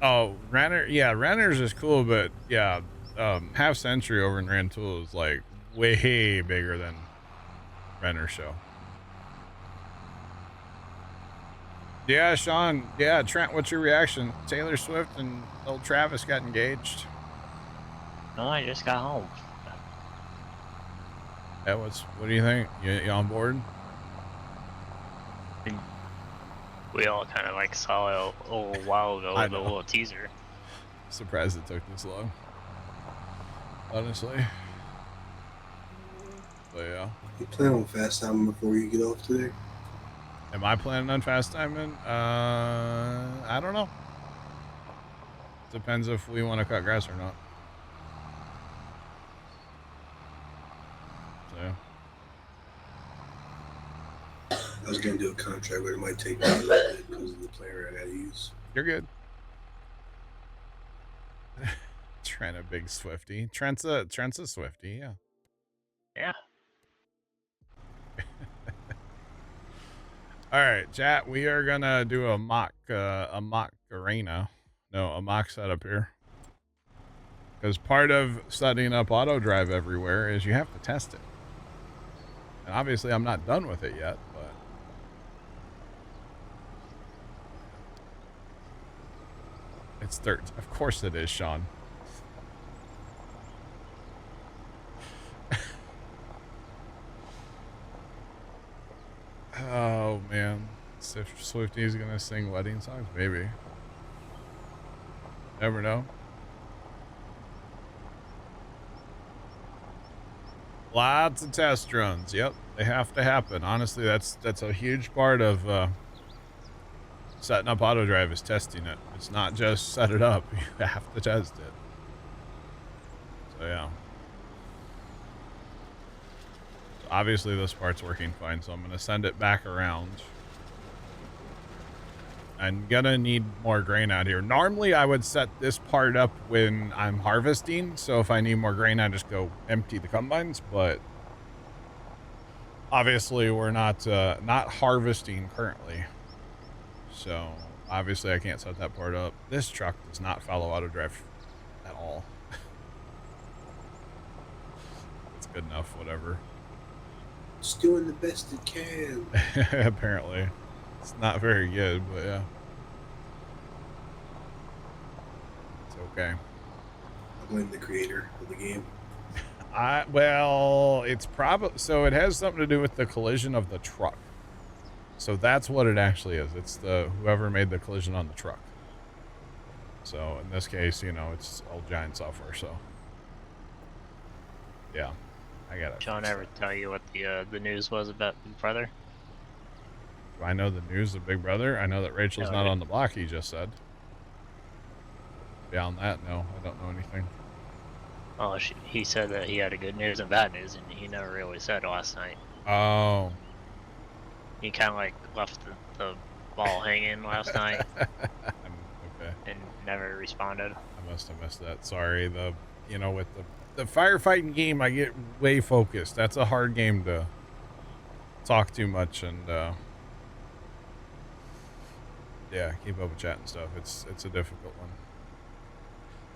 Oh, Renner, yeah, Renner's is cool, but yeah, Half Century over in Rantoul is like way bigger than Renner's show. Yeah, Sean. Yeah, Trent, what's your reaction? Taylor Swift and old Travis got engaged. No, I just got home. Yeah, what do you think? You on board? We all kind of like saw it a little while ago with a little teaser. Surprised it took this long. Honestly. But yeah. You plan on fast time before you get off today? Am I planning on fast timing? I don't know. Depends if we want to cut grass or not. So yeah. I was gonna do a contract, but it might take me a little bit because of the player I gotta use. You're good. Trent, a big Swifty. Trent's a Swifty, yeah. Yeah. All right, chat. We are gonna do a mock arena. No, a mock setup here. Because part of setting up auto drive everywhere is you have to test it. And obviously, I'm not done with it yet, but it's third. Of course, it is, Sean. Oh man, if Swifty's gonna sing wedding songs, maybe. Never know. Lots of test runs. Yep, they have to happen. Honestly, that's a huge part of setting up auto drive is testing it. It's not just set it up. You have to test it. So yeah. Obviously this part's working fine, so I'm gonna send it back around. I'm gonna need more grain out here. Normally I would set this part up when I'm harvesting, so if I need more grain I just go empty the combines, but obviously we're not harvesting currently, so obviously I can't set that part up. This truck does not follow auto drive at all. It's good enough, whatever. It's doing the best it can. Apparently. It's not very good, but yeah. It's okay. I blame the creator of the game. Well, it's probably, so it has something to do with the collision of the truck. So that's what it actually is. It's the whoever made the collision on the truck. So in this case, you know, it's old giant software, so yeah. I got it. Sean ever tell you what the news was about Big Brother? Do I know the news of Big Brother? I know that Rachel's not on the block, he just said. Beyond that, no, I don't know anything. Oh, he said that he had a good news and bad news, and he never really said last night. Oh. He kind of like left the ball hanging last night. Okay. And never responded. I must have missed that. Sorry. You know, with the firefighting game, I get way focused. That's a hard game to talk too much and yeah, keep up with chat and stuff. It's a difficult one.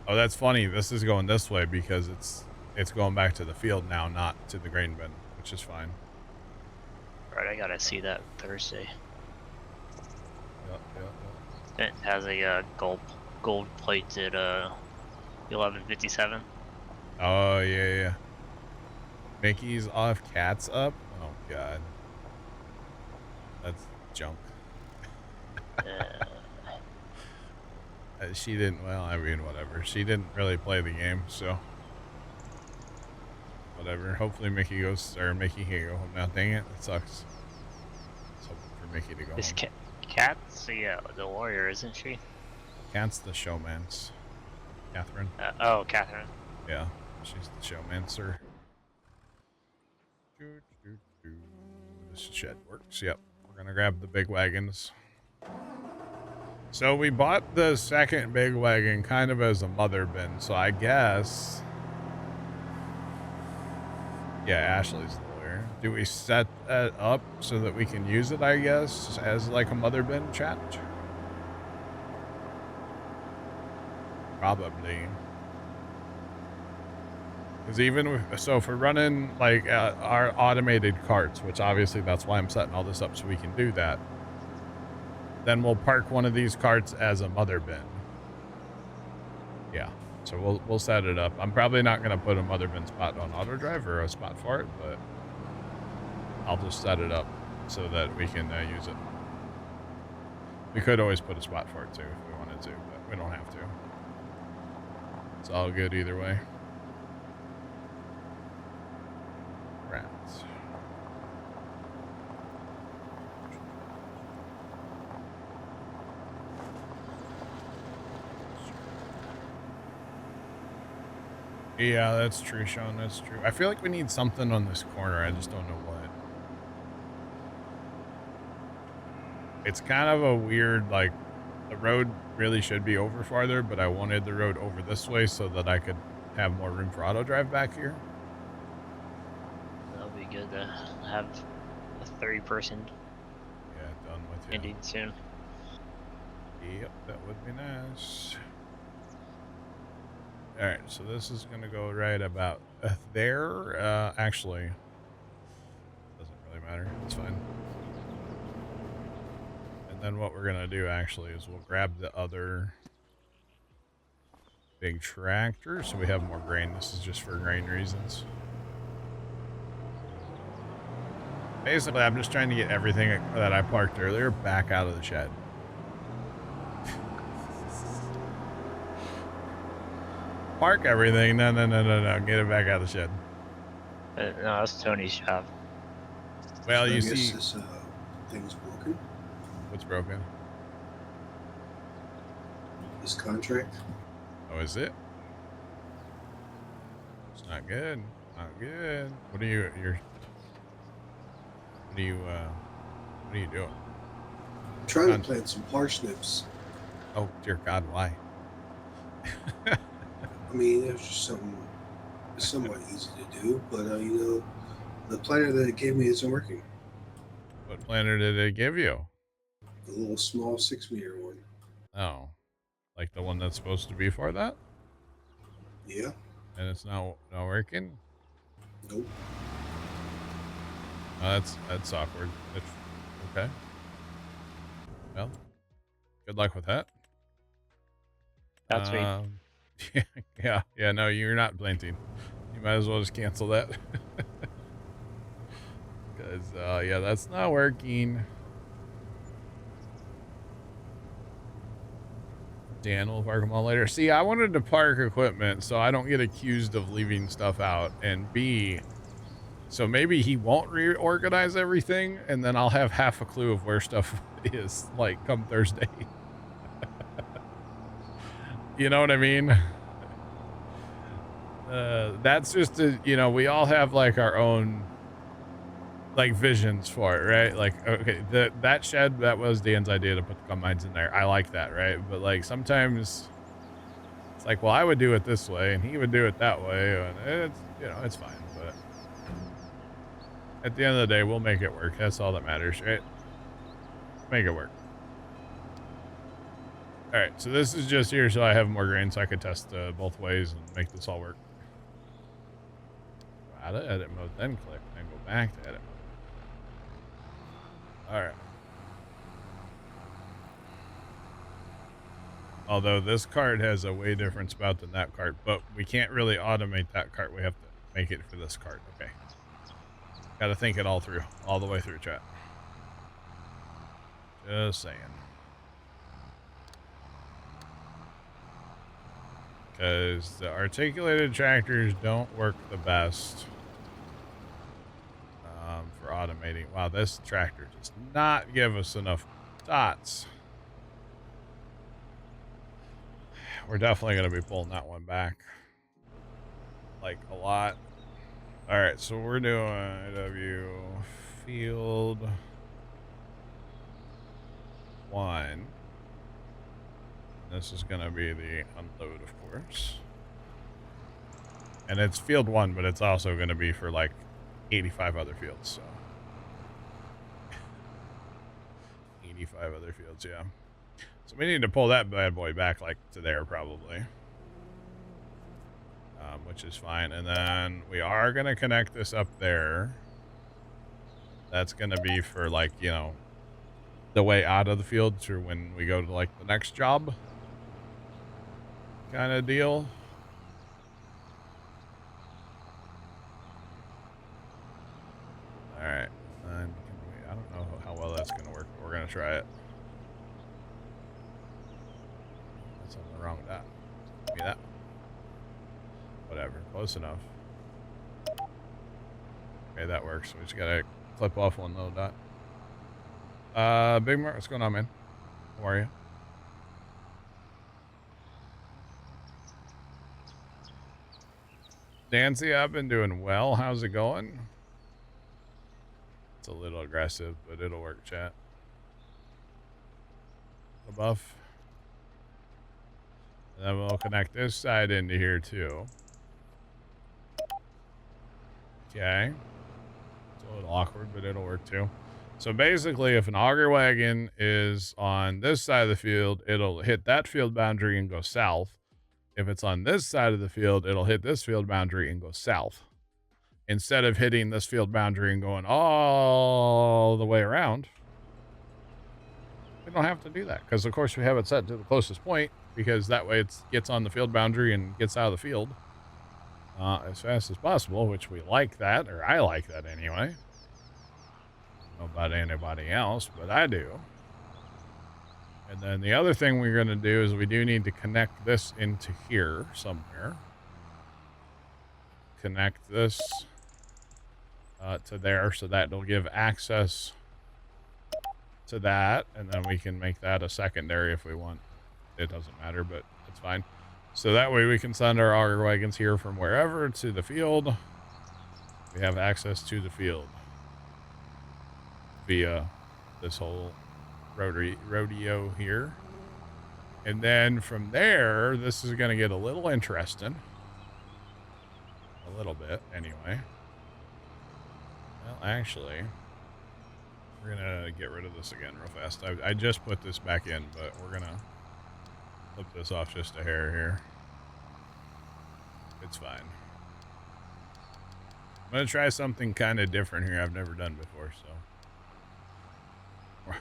Oh, that's funny. This is going this way because it's going back to the field now, not to the grain bin, which is fine. Right, I gotta see that Thursday. Yep. It has a gold plated 1157. Oh yeah. Mickey's off, Cat's up. Oh god, that's junk. She didn't, well, I mean, whatever. She didn't really play the game, so. Whatever. Hopefully Mickey goes, or Mickey can go home now. Dang it, that sucks. I was hoping for Mickey to go This home. Cat's the warrior, isn't she? Cat's the showman's. Catherine. Oh, Catherine. Yeah, she's the showmancer. This shed works. Yep. We're gonna grab the big wagons. So we bought the second big wagon kind of as a mother bin, so I guess. Yeah, Ashley's the lawyer. Do we set that up so that we can use it, I guess, as like a mother bin, chat? Probably. Because even with, so if we're running like our automated carts, which obviously that's why I'm setting all this up so we can do that, then we'll park one of these carts as a mother bin. Yeah, so we'll set it up. I'm probably not going to put a mother bin spot on auto drive or a spot for it, but I'll just set it up so that we can use it. We could always put a spot for it too if we wanted to, but we don't have to. It's all good either way. Rats. Yeah, that's true, Sean. That's true. I feel like we need something on this corner. I just don't know what. It's kind of a weird, like, the road really should be over farther, but I wanted the road over this way so that I could have more room for auto drive back here. That'll be good to have a 30-person Done with you. ending soon. Yep, that would be nice. Alright, so this is going to go right about there. Actually, doesn't really matter. It's fine. And then what we're going to do actually is we'll grab the other big tractor so we have more grain. This is just for grain reasons. Basically, I'm just trying to get everything that I parked earlier back out of the shed. Park everything. No. Get it back out of the shed. No, that's Tony's job. Well, So you I guess see. this thing's broken. What's broken? This contract. Oh, is it? It's not good. Not good. What are you? What are you doing? I'm trying to plant some parsnips. Oh dear God, why? I mean, it was just something somewhat easy to do, but you know, the planter that it gave me isn't working. What planter did it give you? The little small 6-meter one. Oh, like the one that's supposed to be for that? Yeah. And it's not working? Nope. Oh, that's awkward. Okay. Well, good luck with that. That's me. Yeah. No, you're not planting. You might as well just cancel that. Because yeah, that's not working. Dan will park them all later. See, I wanted to park equipment so I don't get accused of leaving stuff out, and B, so maybe he won't reorganize everything, and then I'll have half a clue of where stuff is, like, come Thursday. You know what I mean? That's just, you know, we all have, like, our own, like, visions for it, right? Like, okay, that shed, that was Dan's idea to put the combines in there. I like that, right? But, like, sometimes it's like, well, I would do it this way, and he would do it that way, and it's, you know, it's fine, but at the end of the day, we'll make it work. That's all that matters, right? Make it work. All right, so this is just here so I have more grain so I could test both ways and make this all work. Out of edit mode, then click, and go back to edit mode. All right. Although this cart has a way different spout than that cart, but we can't really automate that cart. We have to make it for this cart. Okay. Got to think it all through, all the way through, chat. Just saying. because the articulated tractors don't work the best for automating. Wow, this tractor does not give us enough dots. We're definitely going to be pulling that one back. Like, a lot. Alright, so we're doing W field 1. This is going to be the unload, of course. And it's field 1, but it's also going to be for like 85 other fields, so. 85 other fields, yeah. So we need to pull that bad boy back like to there probably. Which is fine. And then we are going to connect this up there. That's going to be for like, you know, the way out of the field to when we go to like the next job kind of deal. All right. And I don't know how well that's going to work, but we're going to try it. That's something wrong with that. Maybe that. Whatever. Close enough. Okay, that works. We just got to clip off one little dot. Big Mark, what's going on, man? How are you? Nancy, I've been doing well. How's it going? It's a little aggressive, but it'll work, chat. The buff. And then we'll connect this side into here, too. Okay. It's a little awkward, but it'll work, too. So basically, if an auger wagon is on this side of the field, it'll hit that field boundary and go south. If it's on this side of the field, it'll hit this field boundary and go south. Instead of hitting this field boundary and going all the way around, we don't have to do that. Because, of course, we have it set to the closest point, because that way it gets on the field boundary and gets out of the field as fast as possible, which we like that, or I like that anyway. I don't know about anybody else, but I do. And then the other thing we're going to do is we do need to connect this into here somewhere. Connect this to there, so that it'll give access to that, and then we can make that a secondary if we want. It doesn't matter, but it's fine. So that way we can send our auger wagons here from wherever to the field. We have access to the field via this whole rodeo here. And then from there, this is going to get a little interesting. A little bit, anyway. Well, actually, we're going to get rid of this again real fast. I just put this back in, but we're going to flip this off just a hair here. It's fine. I'm going to try something kind of different here I've never done before, so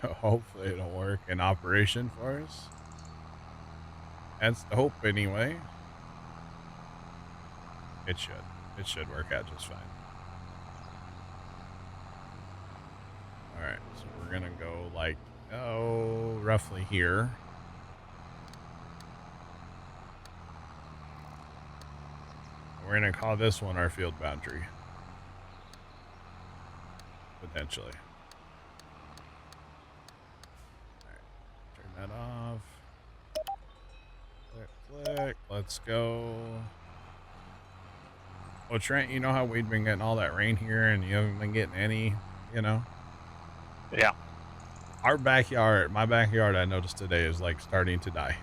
hopefully it'll work in operation for us. That's the hope anyway. It should. It should work out just fine. Alright, so we're going to go like, roughly here. We're going to call this one our field boundary. Potentially. Alright, turn that off. Click, click. Let's go. Well, Trent, you know how we've been getting all that rain here and you haven't been getting any, you know? Yeah. Our backyard, my backyard, I noticed today is like starting to die.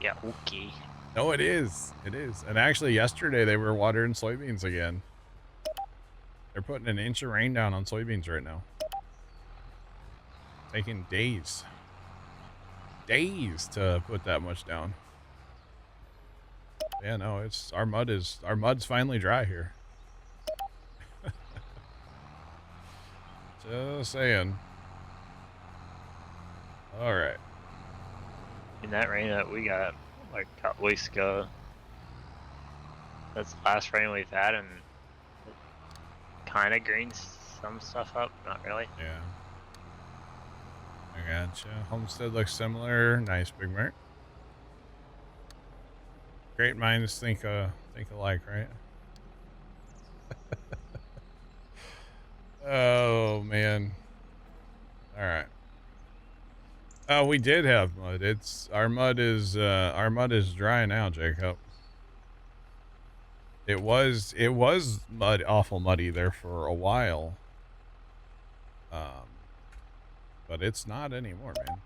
Yeah, okay. No, it is. It is. And actually, yesterday they were watering soybeans again. They're putting an inch of rain down on soybeans right now. Taking days. Days to put that much down. Yeah, no, it's our mud's finally dry here. Just saying. All right. In that rain that we got like a couple weeks ago, that's the last rain we've had, and it kind of greens some stuff up. Not really. Yeah. I gotcha. Homestead looks similar. Nice, Big Mark. Great minds think alike, right? Oh man. All right. Oh, we did have mud. Our mud is dry now, Jacob. It was mud, awful muddy there for a while. But it's not anymore, man.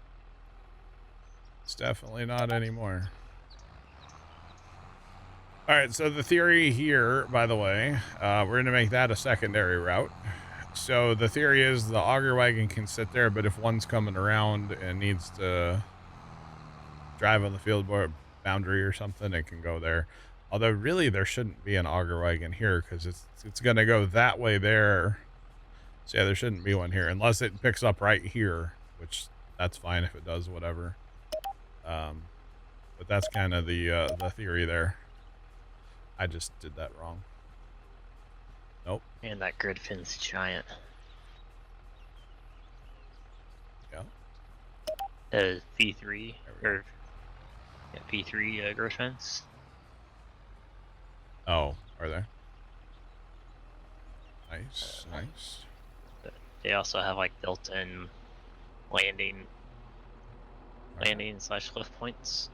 It's definitely not anymore. All right, so the theory here, by the way, we're going to make that a secondary route. So the theory is the auger wagon can sit there, but if one's coming around and needs to drive on the field boundary or something, it can go there. Although really there shouldn't be an auger wagon here because it's going to go that way there. So yeah, there shouldn't be one here unless it picks up right here, which that's fine if it does, whatever. But that's kind of the theory there. I just did that wrong. Nope. And that grid fin's giant. Yeah. P3 or yeah, P3 grid fins. Oh, are there? Nice, nice. They also have like built-in landing / lift points.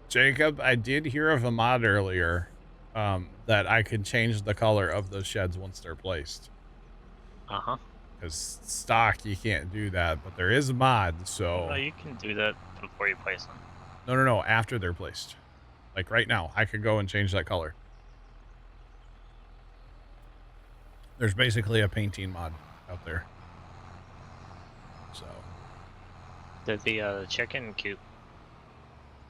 Jacob, I did hear of a mod earlier that I could change the color of those sheds once they're placed. Uh-huh. Because stock, you can't do that, but there is a mod, so... No, you can do that before you place them. No, after they're placed. Like right now, I could go and change that color. There's basically a painting mod out there. So... The chicken coop.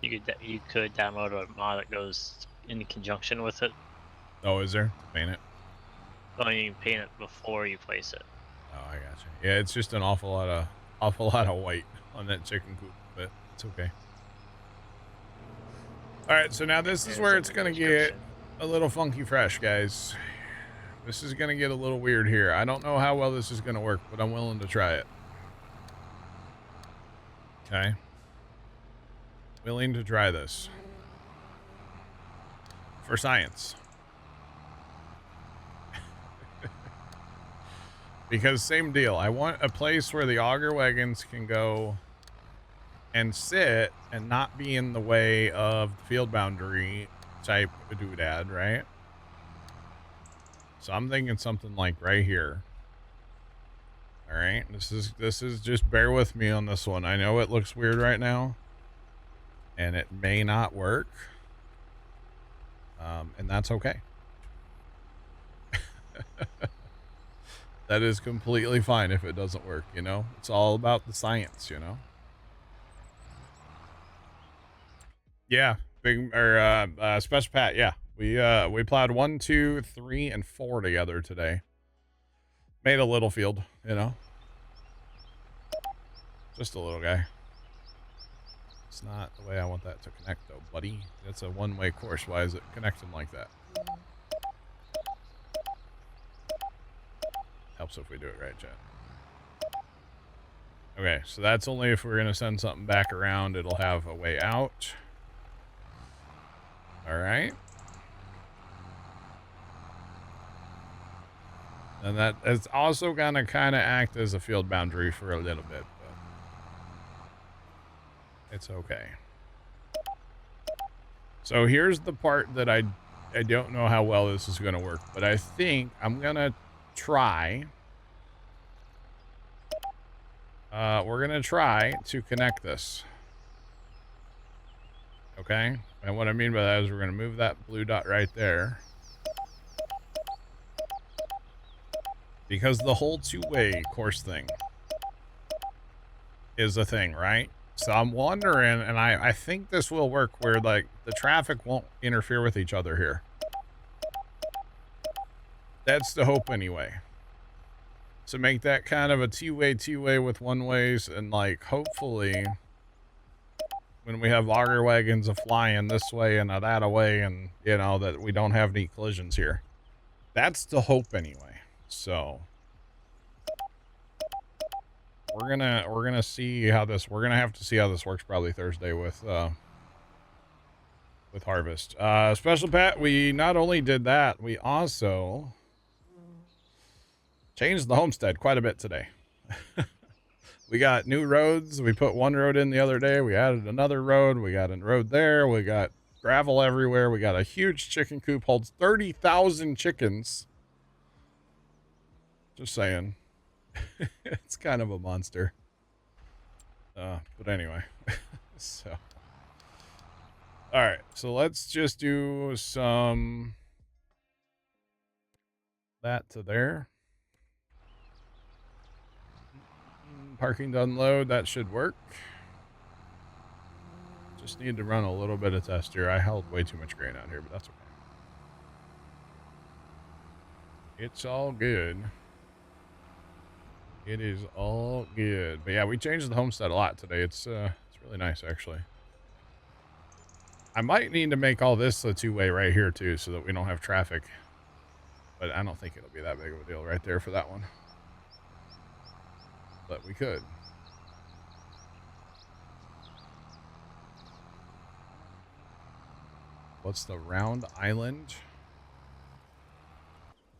You could download a mod that goes in conjunction with it. Oh, is there? Paint it? Oh, you can paint it before you place it. Oh, I got you. Yeah, it's just an awful lot of white on that chicken coop, but it's okay. All right, so now this is where it's gonna get a little funky fresh, guys. This is gonna get a little weird here. I don't know how well this is gonna work, but I'm willing to try it. Okay. Willing to try this. For science. Because same deal. I want a place where the auger wagons can go and sit and not be in the way of the field boundary type doodad, right? So I'm thinking something like right here. All right, this is just bear with me on this one. I know it looks weird right now, and it may not work, and that's okay. That is completely fine if it doesn't work. You know, it's all about the science. You know. Yeah, big or Special Pat. Yeah, we plowed 1, 2, 3, and 4 together today. Made a little field, you know. Just a little guy. It's not the way I want that to connect, though, buddy. That's a one-way course. Why is it connecting like that? Helps if we do it right, chat. Okay, so that's only if we're going to send something back around. It'll have a way out. All right. And that is also going to kind of act as a field boundary for a little bit, but it's okay. So here's the part that I don't know how well this is going to work, but I think I'm going to try. We're going to try to connect this. Okay? And what I mean by that is we're going to move that blue dot right there. Because the whole two-way course thing is a thing, right? So I'm wondering, and I think this will work where, like, the traffic won't interfere with each other here. That's the hope anyway. So make that kind of a two-way with one-ways, and, like, hopefully when we have auger wagons flying this way and that away, and, you know, that we don't have any collisions here. That's the hope anyway. So we're gonna see how this. We're gonna have to see how this works probably Thursday with with harvest. Special Pat, we not only did that, we also changed the homestead quite a bit today. We got new roads. We put one road in the other day. We added another road. We got a road there. We got gravel everywhere. We got a huge chicken coop, holds 30,000 chickens. Just saying. It's kind of a monster. But anyway. So. All right. So let's just do some that to there. Parking to unload, that should work. Just need to run a little bit of test here. I held way too much grain out here, but that's okay. It's all good. It is all good. But yeah, we changed the homestead a lot today. It's really nice actually. I might need to make all this a two-way right here too, so that we don't have traffic. But I don't think it'll be that big of a deal right there for that one. But we could. What's the round island?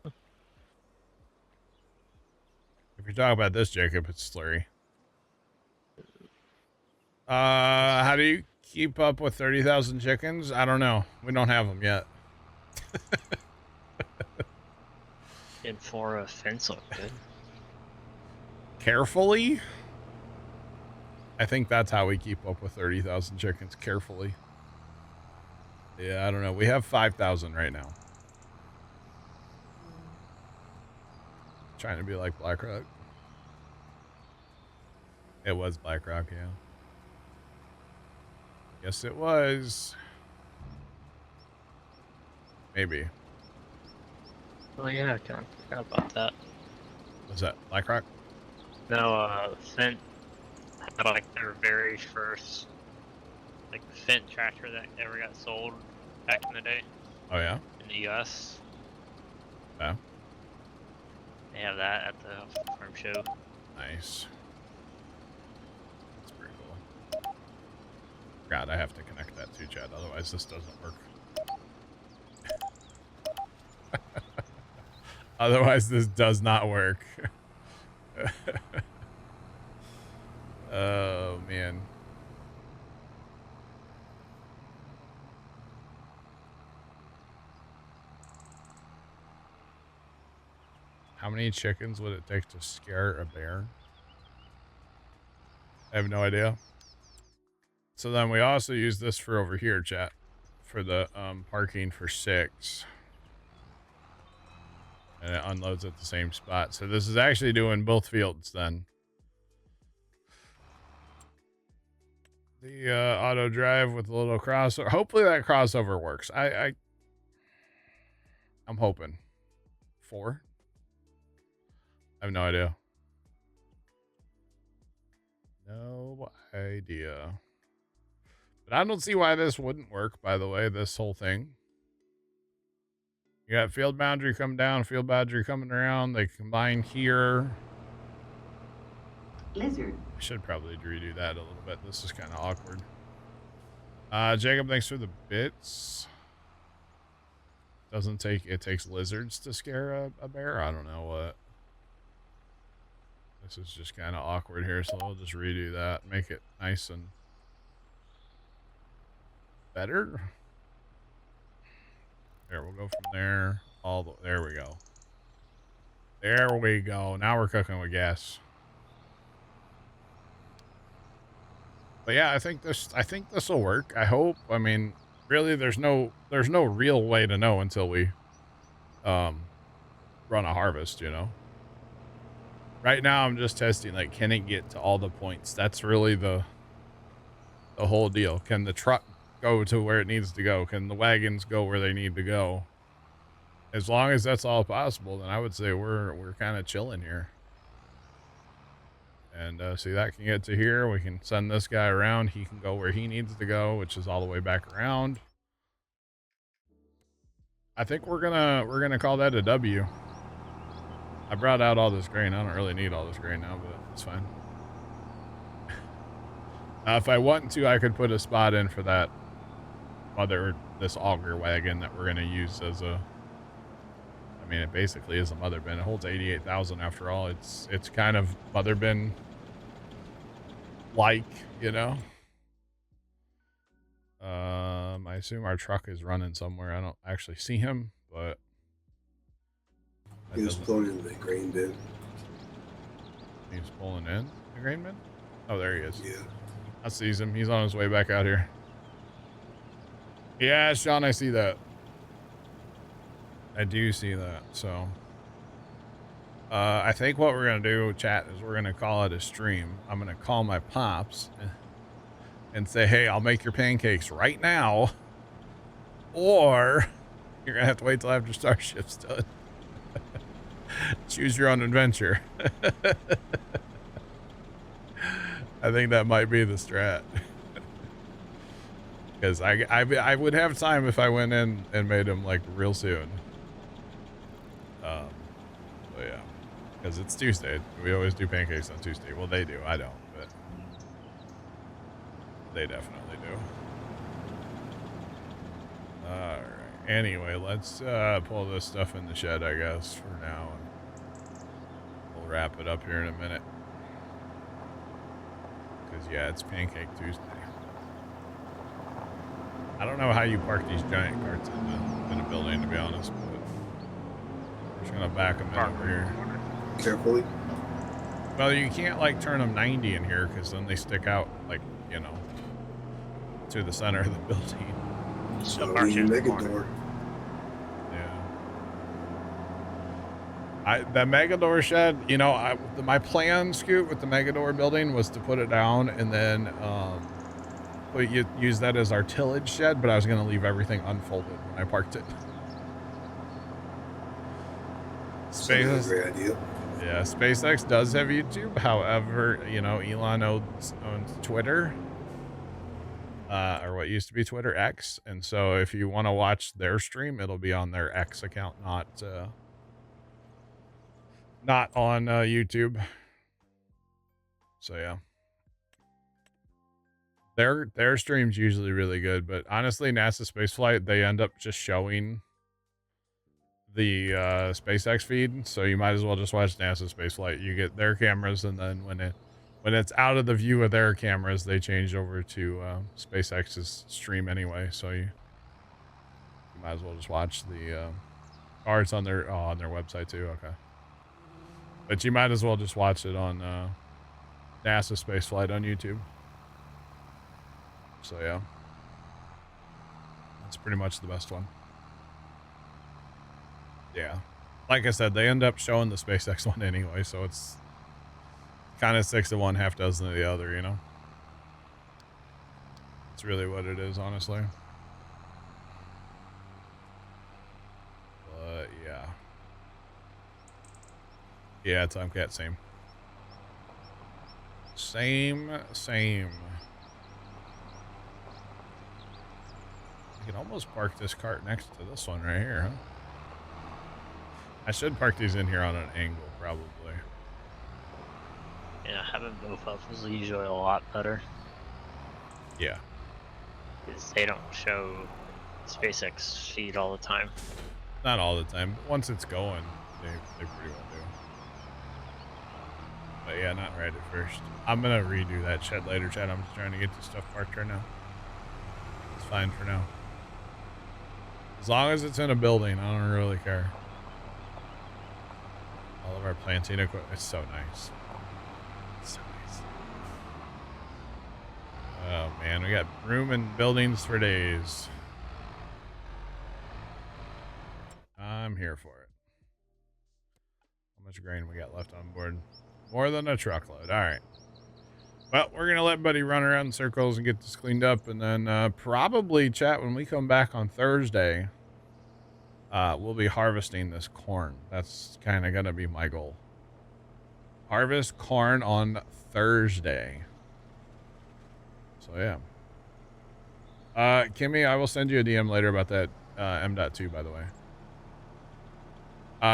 If you're talking about this, Jacob, it's slurry. How do you keep up with 30,000 chickens? I don't know. We don't have them yet. And for a fence look good. Carefully? I think that's how we keep up with 30,000 chickens. Carefully. Yeah, I don't know. We have 5,000 right now. Trying to be like BlackRock. It was BlackRock, yeah. Yes, it was. Maybe. Oh yeah, I kind of forgot about that. Was that BlackRock? No, Fent had like their very first like Fent tractor that ever got sold back in the day. Oh yeah? In the US. Yeah. They have that at the farm show. Nice. That's pretty cool. God, I have to connect that too, Chad. Otherwise this doesn't work. Otherwise this does not work. Oh man. How many chickens would it take to scare a bear? I have no idea. So then we also use this for over here, chat, for the parking for 6. And it unloads at the same spot. So this is actually doing both fields then. The auto drive with a little crossover. Hopefully that crossover works. I'm hoping. 4? I have no idea. No idea. But I don't see why this wouldn't work, by the way, this whole thing. You got field boundary come down, field boundary coming around. They combine here. Lizard. I should probably redo that a little bit. This is kind of awkward. Jacob, thanks for the bits. Doesn't take, it takes lizards to scare a bear? I don't know what. This is just kind of awkward here, so I'll just redo that. Make it nice and better. There, we'll go from there. There we go. There we go. Now we're cooking with gas. But yeah, I think this will work. I hope. I mean, really, there's no real way to know until we run a harvest, you know. Right now, I'm just testing, like, can it get to all the points? That's really the whole deal. Can the truck go to where it needs to go? Can the wagons go where they need to go? As long as that's all possible, then I would say we're kind of chilling here. And see, that can get to here. We can send this guy around. He can go where he needs to go, which is all the way back around. I think we're gonna call that a W. I brought out all this grain. I don't really need all this grain now, but it's fine. If I want to, I could put a spot in for that this auger wagon that we're gonna use as a. I mean, it basically is a mother bin. It holds 88,000 after all. It's kind of mother bin like, you know. I assume our truck is running somewhere. I don't actually see him, but He was pulling in the grain bin. He's pulling in the grain bin. Oh, there he is. Yeah. I sees him. He's on his way back out here. Yeah, Sean, I see that. I do see that. So, I think what we're gonna do, chat, is we're gonna call it a stream. I'm gonna call my pops and say, "Hey, I'll make your pancakes right now," or you're gonna have to wait till after Starship's done. Choose your own adventure. I think that might be the strat. Because I would have time if I went in and made them like real soon. But yeah, because it's Tuesday. We always do pancakes on Tuesday. Well, they do. I don't, but they definitely do. All right. Anyway, let's pull this stuff in the shed, I guess, for now. And we'll wrap it up here in a minute. Because, yeah, it's Pancake Tuesday. I don't know how you park these giant carts in a building, to be honest, but we're just going to back them in over here. Carefully. Well, you can't, like, turn them 90 in here, because then they stick out, like, you know, to the center of the building. So you make a door. Yeah. The Megador shed, you know, my plan, Scoot, with the Megador building was to put it down and then use that as our tillage shed, but I was going to leave everything unfolded when I parked it. That's a great idea. Yeah, SpaceX does have YouTube. However, you know, Elon owns Twitter. Or what used to be Twitter, X. And so if you want to watch their stream, it'll be on their X account, not on YouTube. So yeah. Their stream's usually really good, but honestly, NASA Spaceflight, they end up just showing the SpaceX feed, so you might as well just watch NASA Spaceflight. You get their cameras, and then when it's out of the view of their cameras, they change over to SpaceX's stream anyway. So you might as well just watch the. Or it's on their website too. Okay, but you might as well just watch it on NASA Spaceflight on YouTube. So yeah, that's pretty much the best one. Yeah, like I said, they end up showing the SpaceX one anyway, so it's kind of 6 of one, half dozen of the other, you know. It's really what it is, honestly. But yeah, yeah, Tomcat, same. You can almost park this cart next to this one right here, huh? I should park these in here on an angle, probably. Yeah, having both up is usually a lot better. Yeah. Because they don't show SpaceX feed all the time. Not all the time, but once it's going, they pretty well do. But yeah, not right at first. I'm gonna redo that shed later, Chad. I'm just trying to get this stuff parked right now. It's fine for now. As long as it's in a building, I don't really care. All of our planting equipment, it's so nice. It's so nice. Oh man, we got room and buildings for days. I'm here for it. How much grain we got left on board? More than a truckload. All right. Well, we're going to let Buddy run around in circles and get this cleaned up. And then probably, chat, when we come back on Thursday, we'll be harvesting this corn. That's kind of going to be my goal. Harvest corn on Thursday. So, yeah. Kimmy, I will send you a DM later about that M.2, by the way.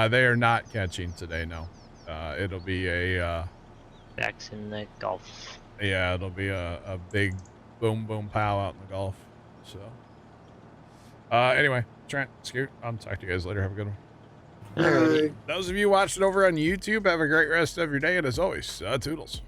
They are not catching today, no. It'll be a... Back's in the Gulf. Yeah, it'll be a big boom, boom, pow out in the Gulf. So, Anyway, Trent, Scoot, I'll talk to you guys later. Have a good one. Bye. Those of you watching over on YouTube, have a great rest of your day, and as always, toodles.